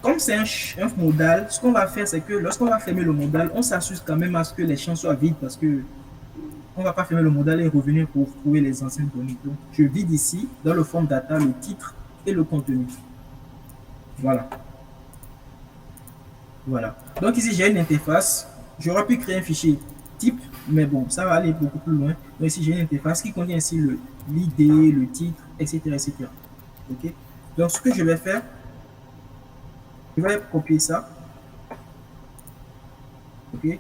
comme c'est un modal, ce qu'on va faire, c'est que lorsqu'on va fermer le modal, on s'assure quand même à ce que les champs soient vides parce que on ne va pas fermer le modal et revenir pour trouver les anciennes données. Donc, je vide ici, dans le form data, le titre et le contenu. Voilà. Voilà. Donc ici, j'ai une interface. J'aurais pu créer un fichier type, mais bon, ça va aller beaucoup plus loin. Donc ici, j'ai une interface qui contient ici l'idée, le titre, etc., etc. Ok. Donc ce que je vais faire, je vais copier ça. Ok.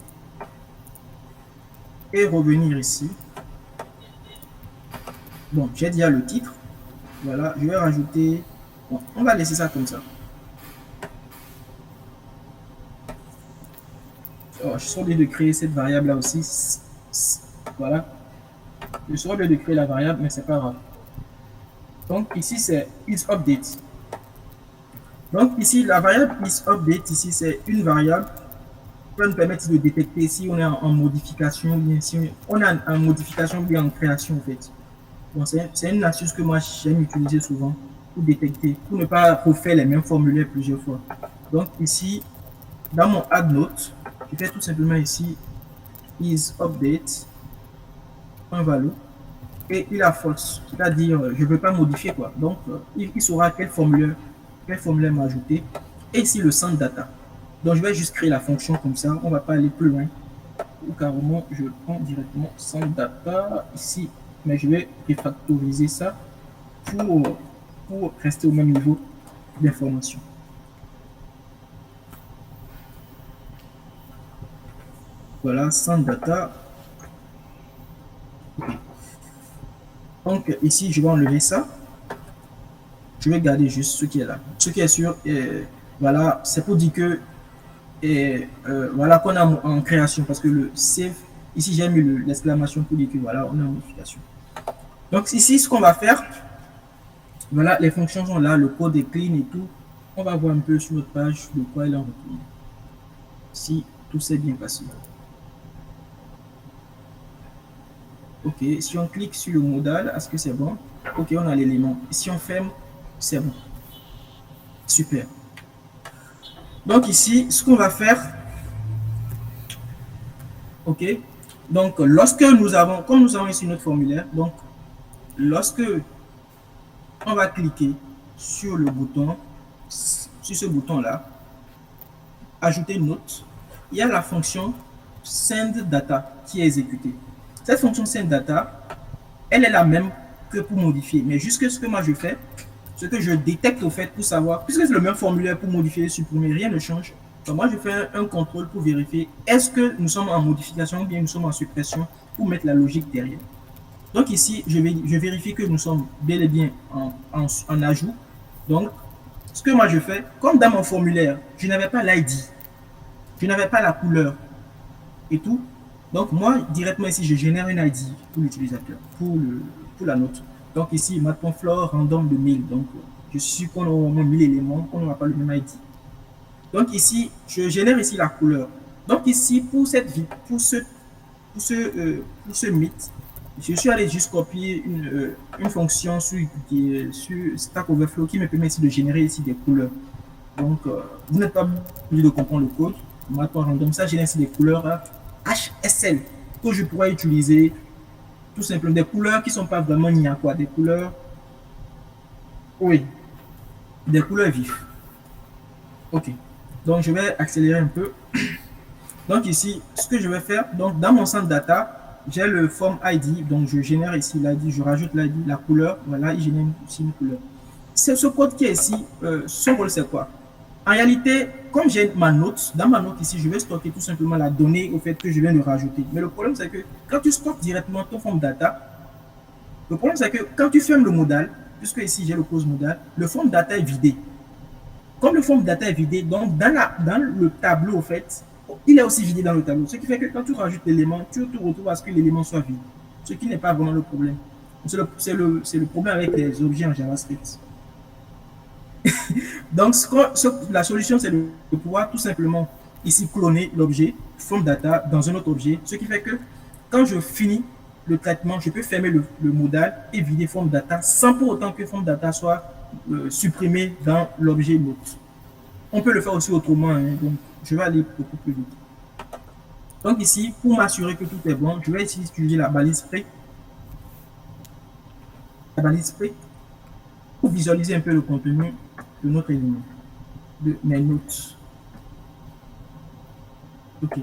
Et revenir ici. Bon, j'ai déjà le titre. Voilà, je vais rajouter. Bon, on va laisser ça comme ça. Oh, je suis obligé de créer cette variable là aussi. Voilà. Je suis obligé de créer la variable, mais c'est pas grave. Donc ici c'est isUpdate. Donc ici la variable isUpdate, ici c'est une variable qui va nous permettre de détecter si on est en modification, bien si on est en modification bien en création en fait. Bon, c'est une astuce que moi j'aime utiliser souvent pour détecter, pour ne pas refaire les mêmes formulaires plusieurs fois. Donc ici, dans mon add note, je fais tout simplement ici isUpdate un value et il a false, c'est-à-dire je ne veux pas modifier quoi. Donc il saura quel formulaire m'ajouter. Et ici le centre data. Donc je vais juste créer la fonction comme ça, on ne va pas aller plus loin. Ou carrément je prends directement centre data ici, mais je vais refactoriser ça pour rester au même niveau d'information. Voilà, centre data. Okay. Donc ici je vais enlever ça. Je vais garder juste ce qui est là. Ce qui est sûr, voilà, c'est pour dire que voilà qu'on a en création parce que le save, ici j'ai mis l'exclamation pour dire que voilà, on a en modification. Donc ici, ce qu'on va faire, voilà, les fonctions sont là, le code est clean et tout. On va voir un peu sur notre page de quoi il en retourne. Si tout s'est bien passé. Ok, si on clique sur le modal, est-ce que c'est bon? Ok, on a l'élément. Si on ferme, c'est bon. Super. Donc ici, ce qu'on va faire, ok, donc lorsque nous avons, comme nous avons ici notre formulaire, donc lorsque on va cliquer sur le bouton, sur ce bouton là, ajouter une note, il y a la fonction send data qui est exécutée. Cette fonction send data, elle est la même que pour modifier, mais jusque ce que moi je fais, ce que je détecte au fait pour savoir, puisque c'est le même formulaire pour modifier et supprimer, rien ne change. Donc moi je fais un contrôle pour vérifier est-ce que nous sommes en modification ou bien nous sommes en suppression pour mettre la logique derrière. Donc ici, je vérifie que nous sommes bel et bien en ajout. Donc, ce que moi je fais, comme dans mon formulaire, je n'avais pas l'ID, je n'avais pas la couleur et tout. Donc moi, directement ici, je génère une ID pour l'utilisateur, pour la note. Donc ici, matplotlore random de 1000. Donc je suis sûr qu'on a au moins 1000 éléments, qu'on n'aura pas le même ID. Donc ici, je génère ici la couleur. Donc ici, pour ce mythe, je suis allé juste copier une fonction sur Stack Overflow qui me permet ici de générer ici des couleurs. Donc, vous n'êtes pas obligé de comprendre le code. Maintenant, random, ça génère ici des couleurs HSL que je pourrais utiliser tout simplement. Des couleurs qui ne sont pas vraiment ni à quoi. Des couleurs, oui, des couleurs vives. Ok. Donc, je vais accélérer un peu. Donc ici, ce que je vais faire, donc dans mon centre data, j'ai le form ID, donc je génère ici l'ID, je rajoute l'ID, la couleur, voilà, il génère ici une couleur. C'est ce code qui est ici, son rôle c'est quoi? En réalité, comme j'ai ma note, dans ma note ici, je vais stocker tout simplement la donnée au fait que je viens de rajouter. Mais le problème, c'est que quand tu stockes directement ton form data, le problème, c'est que quand tu fermes le modal, puisque ici j'ai le close modal, le form data est vidé. Comme le form data est vidé, donc dans le tableau, au fait, il est aussi vidé dans le tableau. Ce qui fait que quand tu rajoutes l'élément, tu te retrouves à ce que l'élément soit vide. Ce qui n'est pas vraiment le problème. C'est le problème avec les objets en JavaScript. Donc, la solution, c'est de pouvoir tout simplement ici cloner l'objet form data dans un autre objet, ce qui fait que quand je finis le traitement, je peux fermer le modal et vider form data sans pour autant que form data soit supprimé dans l'objet note. On peut le faire aussi autrement, hein, donc je vais aller beaucoup plus vite. Donc ici, pour m'assurer que tout est bon, je vais ici utiliser la balise pré. La balise pré pour visualiser un peu le contenu de notre élément, de mes notes. Ok.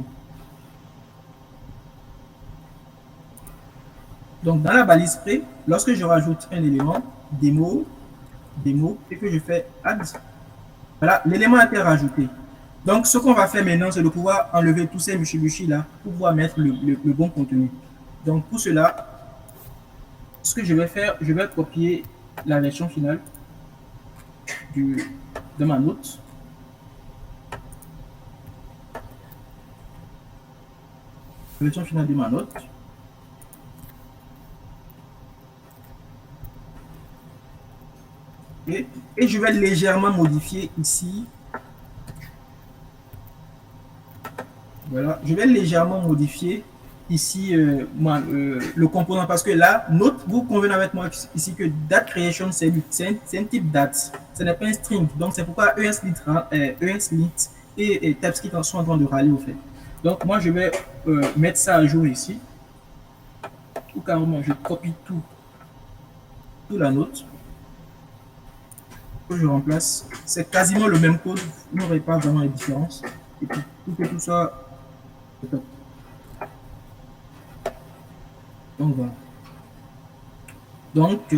Donc dans la balise pré, lorsque je rajoute un élément, démo, et que je fais add, voilà, l'élément a été rajouté. Donc ce qu'on va faire maintenant, c'est de pouvoir enlever tous ces mushi là pour pouvoir mettre le bon contenu. Donc pour cela, ce que je vais faire, je vais copier la version finale de ma note. La version finale de ma note. Et je vais légèrement modifier ici. Voilà, je vais légèrement modifier ici le composant parce que là, note, vous convenez avec moi ici que date creation, c'est un type date. Ce n'est pas un string. Donc, c'est pourquoi ESLint et TypeScript sont en train de râler au fait. Donc, moi, je vais mettre ça à jour ici. Ou carrément, je copie tout la note. Que je remplace. C'est quasiment le même code. Vous n'aurez pas vraiment de différence. Et puis, pour que tout soit top. Donc voilà. Donc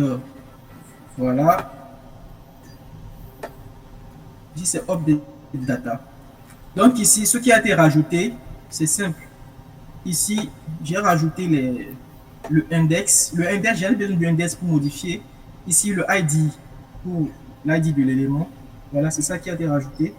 voilà. Ici c'est update data. Donc ici, ce qui a été rajouté, c'est simple. Ici, j'ai rajouté le index. Le index, j'ai besoin du index pour modifier. Ici, le ID pour l'ID de l'élément. Voilà, c'est ça qui a été rajouté.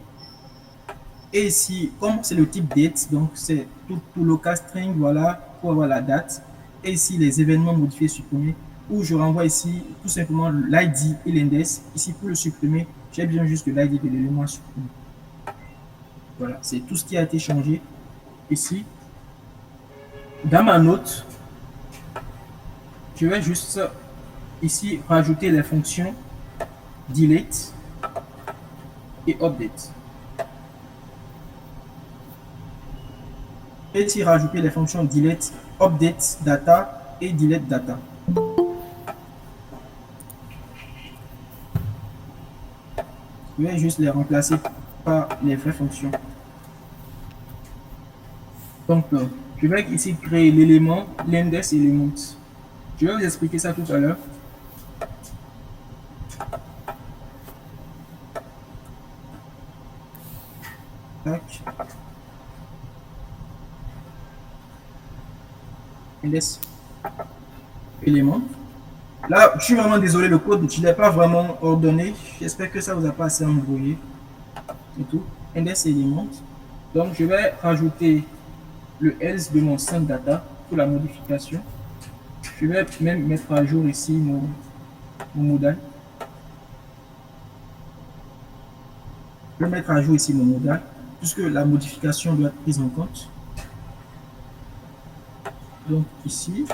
Et ici, comme c'est le type date, donc c'est tout local string, voilà, pour avoir la date. Et ici, les événements modifiés supprimés, où je renvoie ici tout simplement l'ID et l'index. Ici, pour le supprimer, j'ai besoin juste de l'ID de l'élément supprimé. Voilà, c'est tout ce qui a été changé ici. Dans ma note, je vais juste ici rajouter les fonctions delete et update. Et ici rajouter les fonctions delete, update data et delete data. Je vais juste les remplacer par les vraies fonctions. Donc, je vais ici créer l'élément, l'index element. Je vais vous expliquer ça tout à l'heure. Tac. Index élément. Là, je suis vraiment désolé, le code, je ne l'ai pas vraiment ordonné. J'espère que ça vous a pas assez embrouillé. C'est tout. Index element. Donc, je vais rajouter le else de mon sync data pour la modification. Je vais même mettre à jour ici mon modal. Je vais mettre à jour ici mon modal puisque la modification doit être prise en compte. Donc ici,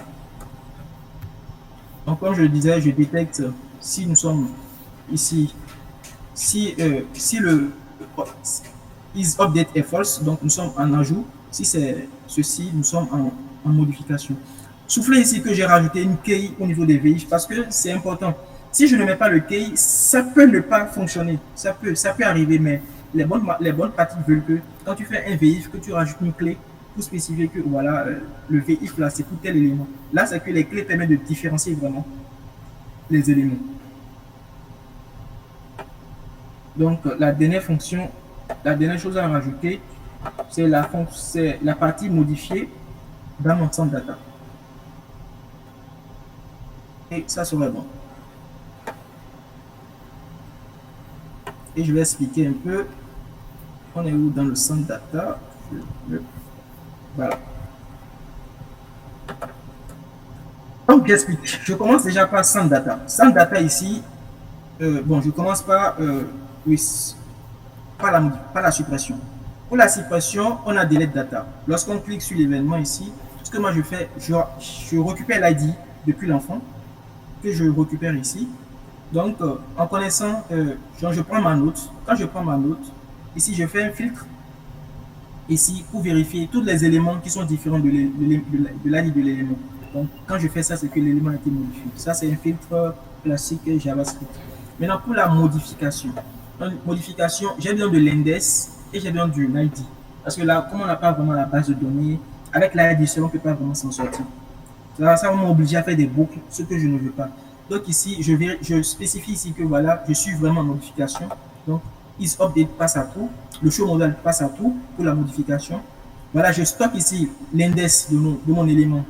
donc comme je le disais, je détecte si nous sommes ici, si le is update est false, donc nous sommes en ajout. Si c'est ceci, nous sommes en modification. Soufflez ici que j'ai rajouté une key au niveau des VIF parce que c'est important. Si je ne mets pas le key, ça peut ne pas fonctionner. Ça peut arriver, mais les bonnes pratiques veulent que quand tu fais un VIF, que tu rajoutes une clé pour spécifier que voilà, le VIF là, c'est pour tel élément. Là, c'est que les clés permettent de différencier vraiment les éléments. Donc, la dernière chose à rajouter, c'est la partie modifiée dans mon centre data. Et ça serait bon. Et je vais expliquer un peu. On est où dans le centre data? Voilà. Donc, j'explique. Je commence déjà par centre data. Centre data ici, bon, je commence oui, par la suppression. Pour la suppression, on a delete data. Lorsqu'on clique sur l'événement ici, ce que moi je fais, je récupère l'ID depuis l'enfant, que je récupère ici. Donc, en connaissant, je prends ma note. Quand je prends ma note, ici, je fais un filtre ici pour vérifier tous les éléments qui sont différents de l'ID de l'élément. Donc, quand je fais ça, c'est que l'élément a été modifié. Ça, c'est un filtre classique JavaScript. Maintenant, pour la modification. Modification, j'ai besoin de l'index et j'ai besoin du l'ID. Parce que là, comme on n'a pas vraiment la base de données, avec l'ID seul, on ne peut pas vraiment s'en sortir. Ça va m'obliger à faire des boucles, ce que je ne veux pas. Donc ici, je spécifie ici que voilà, je suis vraiment en modification. Donc, isUpdate passe à tout. Le show model passe à tout pour la modification. Voilà, je stocke ici l'index de mon élément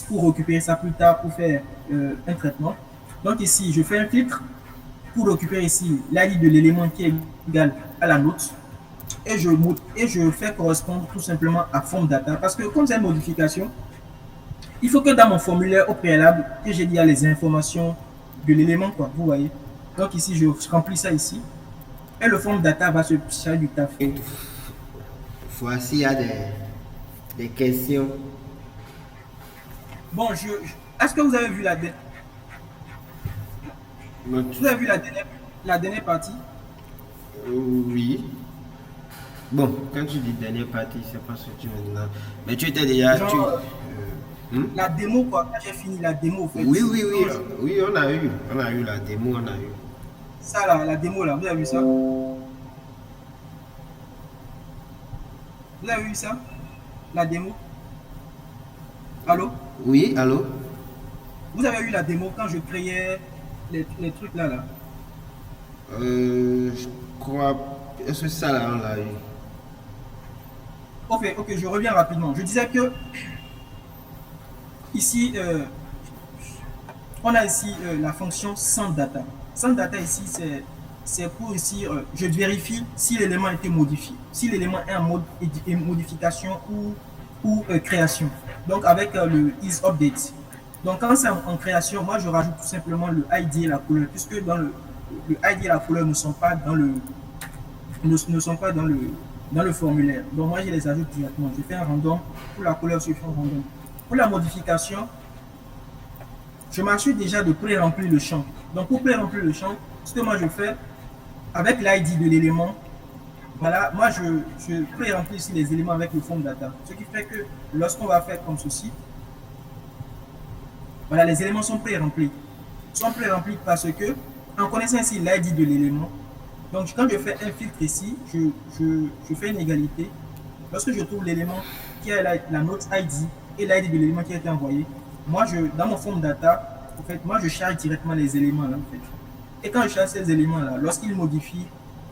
pour récupérer ça plus tard, pour faire un traitement. Donc ici, je fais un filtre pour récupérer ici l'ID de l'élément qui est égal à la note. Et je fais correspondre tout simplement à form data. Parce que comme c'est une modification, il faut que dans mon formulaire au préalable, que j'ai dit les informations de l'élément, quoi, vous voyez. Donc ici, je remplis ça ici. Et le form data va se charger du taf. Voici, il y a des questions. Bon, est-ce que vous avez vu vous avez vu la dernière partie? Oui. Bon, quand tu dis dernière partie, c'est pas ce que tu veux dire. Mais tu étais déjà. Genre, la démo, quoi. Quand j'ai fini la démo, en fait. Oui, oui, oui. Oui, on a eu. On a eu la démo, on a eu. Ça, là, la démo, là, vous avez vu ça? Vous avez vu ça? La démo? Allô? Oui, allô? Vous avez eu la démo quand je créais les trucs là, là? Je crois. Est-ce que ça là, on l'a eu? Ok, je reviens rapidement. Je disais que ici, on a ici la fonction sendData. SendData ici, c'est pour ici, je vérifie si l'élément a été modifié, si l'élément est en mode modification ou création. Donc avec le isUpdate. Donc quand c'est en création, moi je rajoute tout simplement le ID et la couleur, puisque dans le ID et la couleur ne sont pas dans le formulaire. Donc moi je les ajoute directement. Je fais un random. Pour la couleur, je fais un random. Pour la modification, je m'assure déjà de pré-remplir le champ. Donc pour pré-remplir le champ, ce que moi je fais, avec l'ID de l'élément, voilà, moi je pré-remplis ici les éléments avec le form data. Ce qui fait que lorsqu'on va faire comme ceci, voilà, les éléments sont pré-remplis. Ils sont pré-remplis parce que, en connaissant ici l'ID de l'élément, donc quand je fais un filtre ici, je fais une égalité. Lorsque je trouve l'élément qui a la note ID et l'ID de l'élément qui a été envoyé, moi, dans mon form data, en fait, moi, je charge directement les éléments là, en fait. Et quand je charge ces éléments-là, lorsqu'ils modifient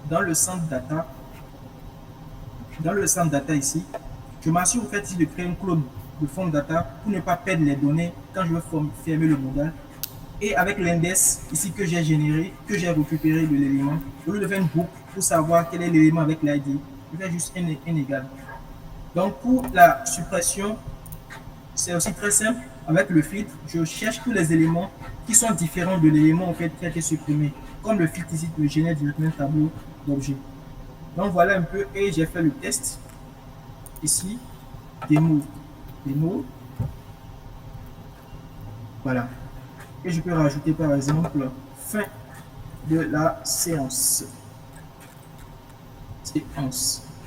dans le centre data ici, je m'assure en fait ici de créer un clone de form data pour ne pas perdre les données quand je vais fermer le modèle. Et avec l'index ici que j'ai généré, que j'ai récupéré de l'élément, au lieu de faire une boucle pour savoir quel est l'élément avec l'ID, je fais juste n égal. Donc pour la suppression, c'est aussi très simple. Avec le filtre, je cherche tous les éléments qui sont différents de l'élément en fait qui a été supprimé. Comme le filtre ici, je génère directement un tableau d'objets. Donc voilà un peu, et j'ai fait le test. Ici, démo. Voilà. Et je peux rajouter par exemple fin de la séance.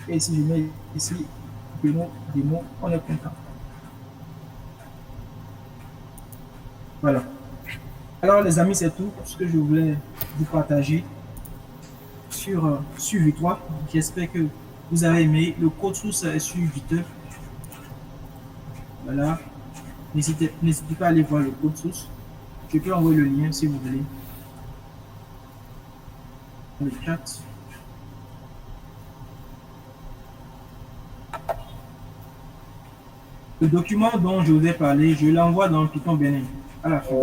Et si je mets ici démo, on est content. Voilà. Alors les amis, c'est tout ce que je voulais vous partager sur V3. J'espère que vous avez aimé. Le code source est sur Vite. Voilà. N'hésitez pas à aller voir le code source. Je peux envoyer le lien si vous voulez. le chat. Le document dont je vous ai parlé, je l'envoie dans le Python Benin à la fin.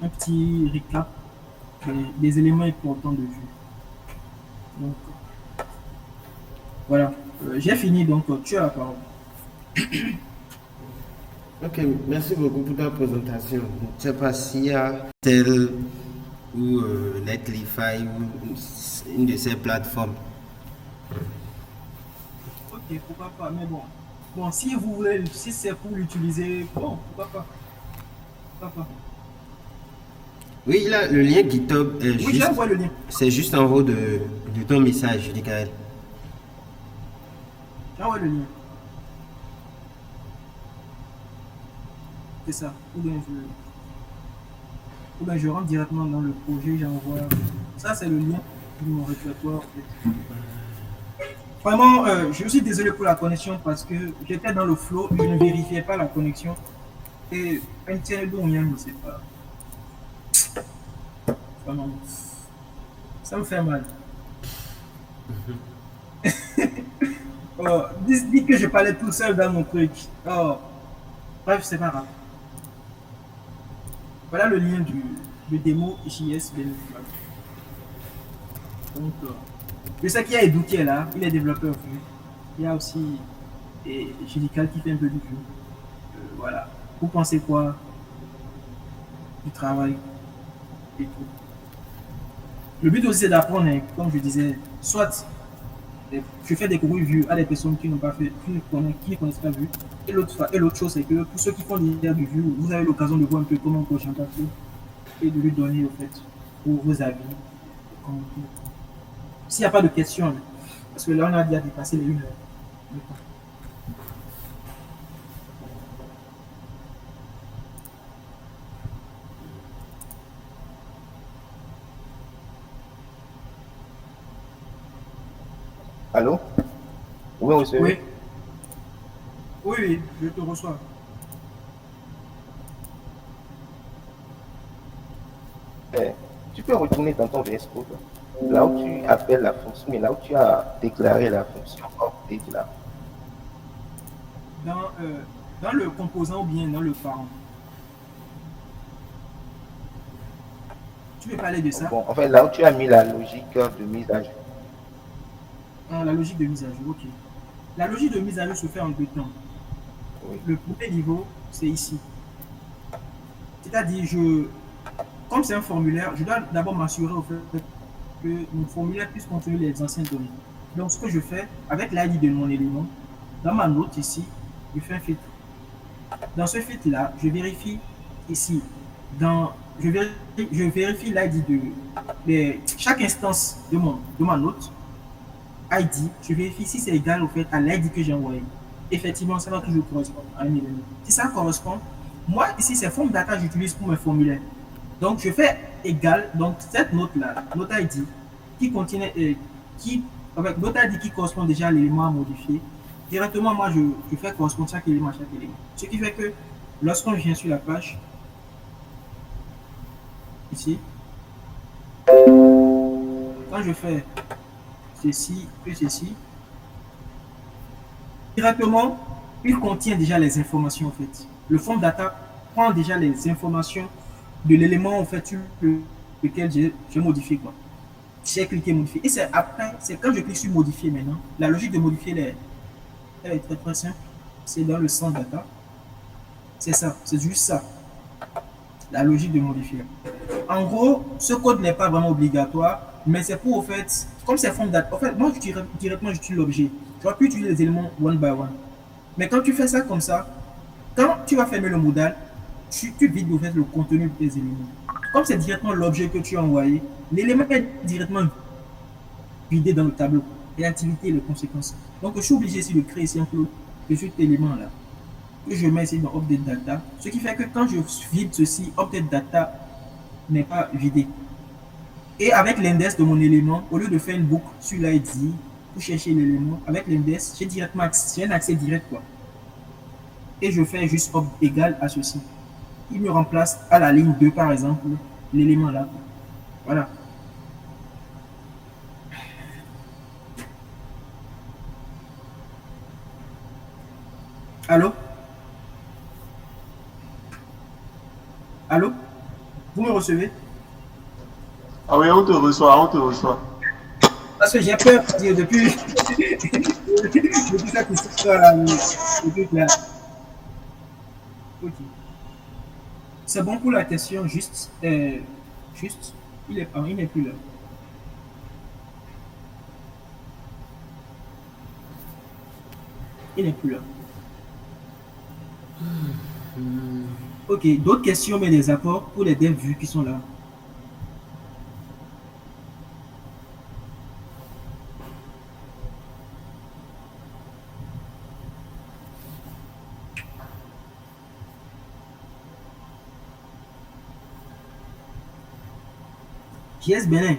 Un petit récap des éléments importants de vue. Donc, voilà. J'ai fini, donc tu as la parole. Ok, merci beaucoup pour ta présentation. Je ne sais pas s'il y a tel ou Netlify ou une de ces plateformes. Ok, pourquoi pas, mais bon. Bon, si vous voulez, si c'est pour l'utiliser, bon, pourquoi pas. Pourquoi pas. Oui, là, le lien GitHub est Oui, juste, j'envoie le lien. c'est juste en haut de ton message, Michael. J'envoie le lien. C'est ça. Ou bien je rentre directement dans le projet, j'envoie. Ça, c'est le lien de mon répertoire. En fait. Vraiment, je suis désolé pour la connexion parce que j'étais dans le flow, je ne vérifiais pas la connexion. Et un tiers d'eau, je ne sais pas. Vraiment, ça me fait mal. Oh, dites que je parlais tout seul dans mon truc. Oh, bref, c'est pas grave. Voilà le lien du démo JS Benefit. Donc, je sais qu'il y a Edu qui est là, il est développeur Vue. Il y a aussi Judical qui fait un peu du Vue. Voilà. Vous pensez quoi du travail et tout. Le but aussi c'est d'apprendre, hein, comme je disais, soit je fais découvrir Vue à des personnes qui n'ont pas fait, qui ne connaissent pas Vue. Et l'autre chose, c'est que pour ceux qui font déjà du Vue, vous avez l'occasion de voir un peu comment on coche un papier et de lui donner au fait vos avis. S'il n'y a pas de questions, parce que là on a déjà dépassé les 1 heure. Allô? Oui, monsieur. Oui, oui, oui, je te reçois. Eh, tu peux retourner dans ton VS Code, là où tu appelles la fonction, mais là où tu as déclaré la fonction update là. Dans, dans le composant ou bien dans le parent. Tu veux parler de ça? Bon, en fait, là où tu as mis la logique de mise à jour. Ah, la logique de mise à jour, ok. La logique de mise à jour se fait en 2 temps. Oui. Le premier niveau, c'est ici. C'est-à-dire, comme c'est un formulaire, je dois d'abord m'assurer au fait que mon formulaire puisse contenir les anciennes données. Donc, ce que je fais, avec l'ID de mon élément, dans ma note ici, je fais un filtre. Dans ce filtre-là, je vérifie ici, je vérifie l'ID chaque instance de ma note, ID, je vérifie si c'est égal au fait à l'ID que j'ai envoyé. Effectivement, ça va toujours correspondre à un élément. Si ça correspond, moi ici c'est form data que j'utilise pour mes formulaires. Donc je fais égal, donc cette note-là, note ID, qui contient, avec note ID qui correspond déjà à l'élément à modifier, directement moi je fais correspondre chaque élément à chaque élément. Ce qui fait que lorsqu'on vient sur la page, ici, quand je fais ceci et ceci, directement, il contient déjà les informations en fait. Le form data prend déjà les informations de l'élément en fait sur lequel j'ai modifié quoi. J'ai cliqué modifier. Et c'est après, c'est quand je clique sur modifier maintenant, la logique de modifier elle est très très simple. C'est dans le centre data. C'est ça, c'est juste ça. La logique de modifier. En gros, ce code n'est pas vraiment obligatoire, mais c'est pour, au fait, comme c'est form data, en fait, moi, directement, j'utilise l'objet. Tu vas plus utiliser les éléments one by one. Mais quand tu fais ça comme ça, quand tu vas fermer le modal, tu vides, au fait, le contenu de tes éléments. Comme c'est directement l'objet que tu as envoyé, l'élément est directement vidé dans le tableau. Et l'activité et les conséquences. Donc, je suis obligé ici de créer ici un flow de cet élément-là. Que je mets ici dans update data. Ce qui fait que quand je vide ceci, update data n'est pas vidé. Et avec l'index de mon élément, au lieu de faire une boucle sur l'ID pour chercher l'élément, avec l'index, j'ai un accès direct quoi. Et je fais juste up égal à ceci. Il me remplace à la ligne 2 par exemple l'élément là. Voilà. Allô? Allô? Vous me recevez? Ah oui, on te reçoit, on te reçoit. Parce que j'ai peur de dire depuis, depuis cette histoire-là, le truc là. Ok. C'est bon pour la question, juste. Juste. Il n'est plus là. Il n'est plus là. Ok, d'autres questions, mais des apports pour les devs vus qui sont là. JS Benin,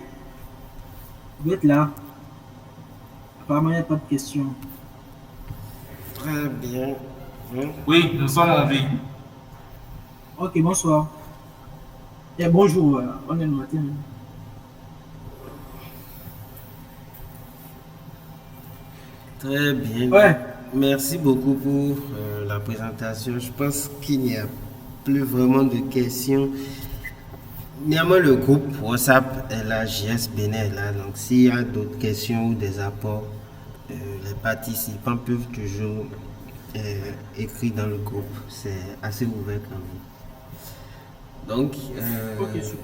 vous êtes là. Apparemment, il n'y a pas de questions. Très bien. Oui, nous sommes en vie. Ok, bonsoir. Et bonjour, on est le matin. Très bien. Ouais. Merci beaucoup pour la présentation. Je pense qu'il n'y a plus vraiment de questions. Néanmoins, le groupe WhatsApp est là, JS Bénin est là. Donc, s'il y a d'autres questions ou des apports, les participants peuvent toujours écrire dans le groupe. C'est assez ouvert quand même. Donc, Ok, super.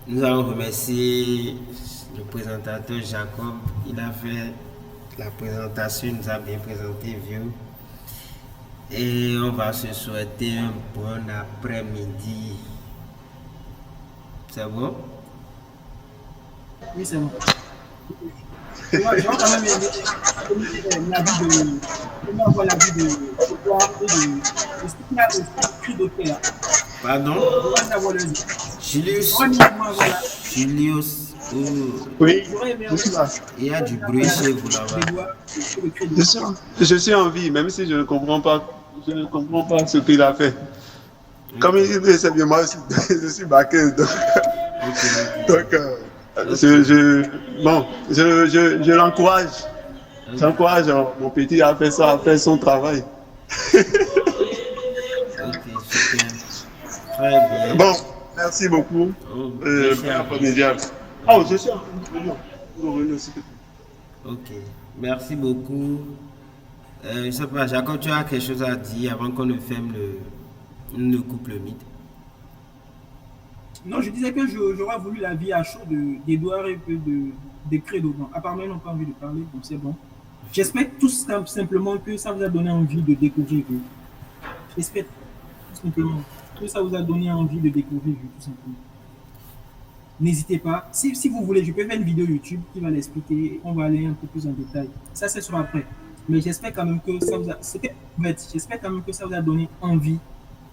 nous allons remercier le présentateur Jacob. Il a fait la présentation, il nous a bien présenté, vieux. Et on va se souhaiter un bon après-midi. C'est bon? Oui, c'est bon. Je vois quand même l'avis de. Comment avoir l'avis de toi et de. Est-ce qu'il y a aussi écrit d'autres là? Pardon? Je vois savoir les autres. Julius. Voilà. Julius. Oui, J'aurais aimé je suis là. Il y a du bruit chez vous là-bas. Je suis en vie, même si je ne comprends pas ce qu'il a fait. Comme il dit, c'est bien, moi aussi, je suis baqué. Donc, je l'encourage. J'encourage mon petit à faire ça, à faire son travail. Ok, super. Très bien. Bon, merci beaucoup. Bon après-midi. Oh, je suis en train de revenir aussi. Ok, merci beaucoup. Je ne sais pas, Jacob, tu as quelque chose à dire avant qu'on ne ferme ne coupe le mythe? Non, je disais que j'aurais voulu la vie à chaud d'Edouard et de Credo. Bon, apparemment, ils n'ont pas envie de parler, donc c'est bon. J'espère tout simplement que ça vous a donné envie de découvrir. J'espère tout simplement que ça vous a donné envie de découvrir, tout simplement. N'hésitez pas. Si vous voulez, je peux faire une vidéo YouTube qui va l'expliquer. On va aller un peu plus en détail. Ça, ce sera après. Mais j'espère quand même que ça vous a. J'espère quand même que ça vous a donné envie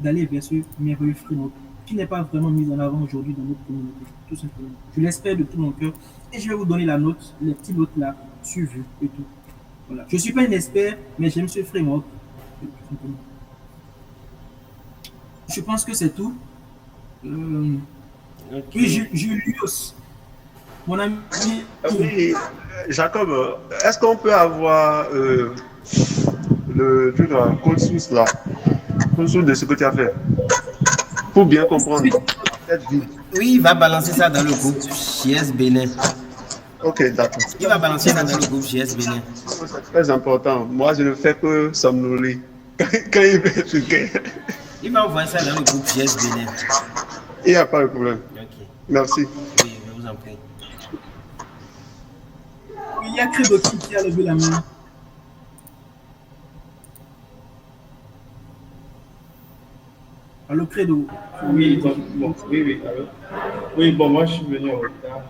d'aller vers ce merveilleux framework qui n'est pas vraiment mis en avant aujourd'hui dans notre communauté. Tout simplement. Je l'espère de tout mon cœur. Et je vais vous donner la note, les petits notes là, sur vue et tout. Voilà. Je ne suis pas un expert, mais j'aime ce framework. Tout simplement. Je pense que c'est tout. Okay. Oui, Julius, mon ami. Oui, Jacob, est-ce qu'on peut avoir le truc là, code source là, code source de ce que tu as fait, pour bien comprendre cette vie. Oui, il va balancer ça dans le groupe JS Bénin. Ok, d'accord. Il va balancer ça dans le groupe JS Bénin. C'est très important. Moi, je ne fais que somnoler. Quand il veut expliquer. Il va envoyer ça dans le groupe JS Bénin. Il n'y a pas de problème. Ok. Merci. Oui, je vous en prie. Il y a Credo qui a levé la main. Allô, Credo. Oui, donc, bon, oui, allô. Oui, bon, moi, je suis venu en retard.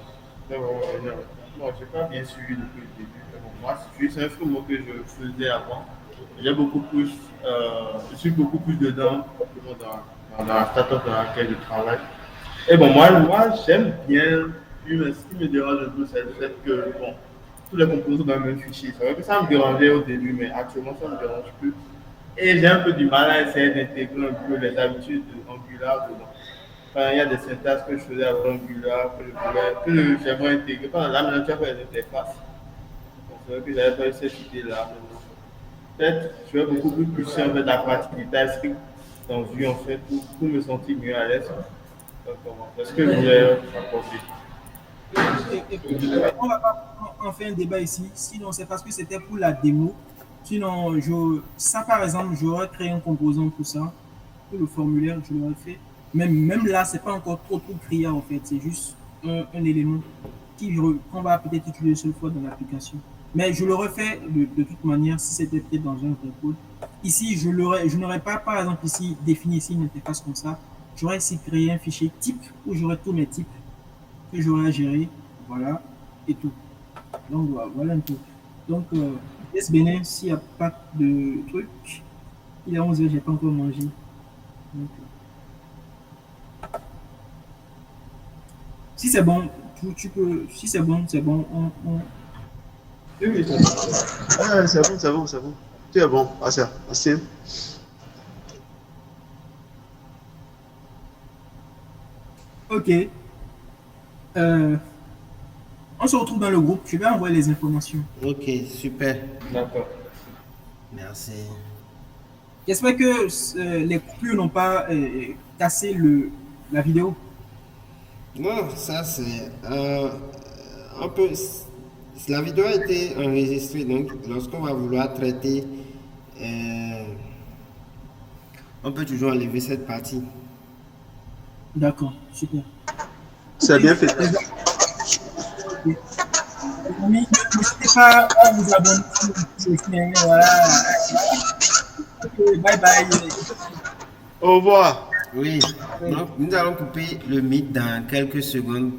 Bon, je n'ai pas bien suivi depuis le début. Mais bon, moi, c'est un framework que je faisais avant. J'ai beaucoup plus, je suis beaucoup plus dedans dans la startup dans laquelle je travaille. Et bon, moi j'aime bien, mais ce qui me dérange un peu, c'est le fait que, bon, tous les composants sont dans le même fichier. C'est vrai que ça me dérangeait au début, mais actuellement, ça ne me dérange plus. Et j'ai un peu du mal à essayer d'intégrer un peu les habitudes d'Angular dedans. Enfin, il y a des syntaxes que je faisais avec Angular, que j'aimerais intégrer. Pendant là, maintenant, tu as fait les interfaces. Donc, c'est vrai que j'avais pas eu cette idée-là. peut-être je vais beaucoup plus pousser en fait la partie du TypeScript dans Vue en fait pour me sentir mieux à l'aise. Est-ce que je voulais apporter? On va pas en faire un débat ici, sinon c'est parce que c'était pour la démo. Sinon, ça par exemple, j'aurais créé un composant pour ça, pour le formulaire, je l'aurais fait. Même là, c'est pas encore trop criard en fait, c'est juste un élément qu'on va peut-être utiliser une seule fois dans l'application. Mais je l'aurais fait de toute manière si c'était peut-être dans un autre code. Ici, je n'aurais pas, par exemple, ici défini ici une interface comme ça. J'aurais ici créé un fichier type où j'aurais tous mes types que j'aurais à gérer, voilà, et tout. Donc voilà un peu. Donc, yes, Bénin, s'il n'y a pas de truc, il est 11h, j'ai pas encore mangé. Donc, si c'est bon, tu peux, si c'est bon, Oui, oui, ça va. Ouais, c'est bon, c'est bon, c'est bon. Tu es bon, assez, assez. ok. On se retrouve dans le groupe, je vais envoyer les informations. Ok, super. D'accord. Merci. J'espère que les coupures n'ont pas cassé la vidéo. Non, ça c'est un peu. La vidéo a été enregistrée, donc lorsqu'on va vouloir traiter, on peut toujours enlever cette partie. D'accord, super. C'est bien fait. Les amis, n'hésitez pas à vous abonner sur le chaîne. Voilà. Ok, bye bye. Au revoir. Oui, donc nous allons couper le mythe dans quelques secondes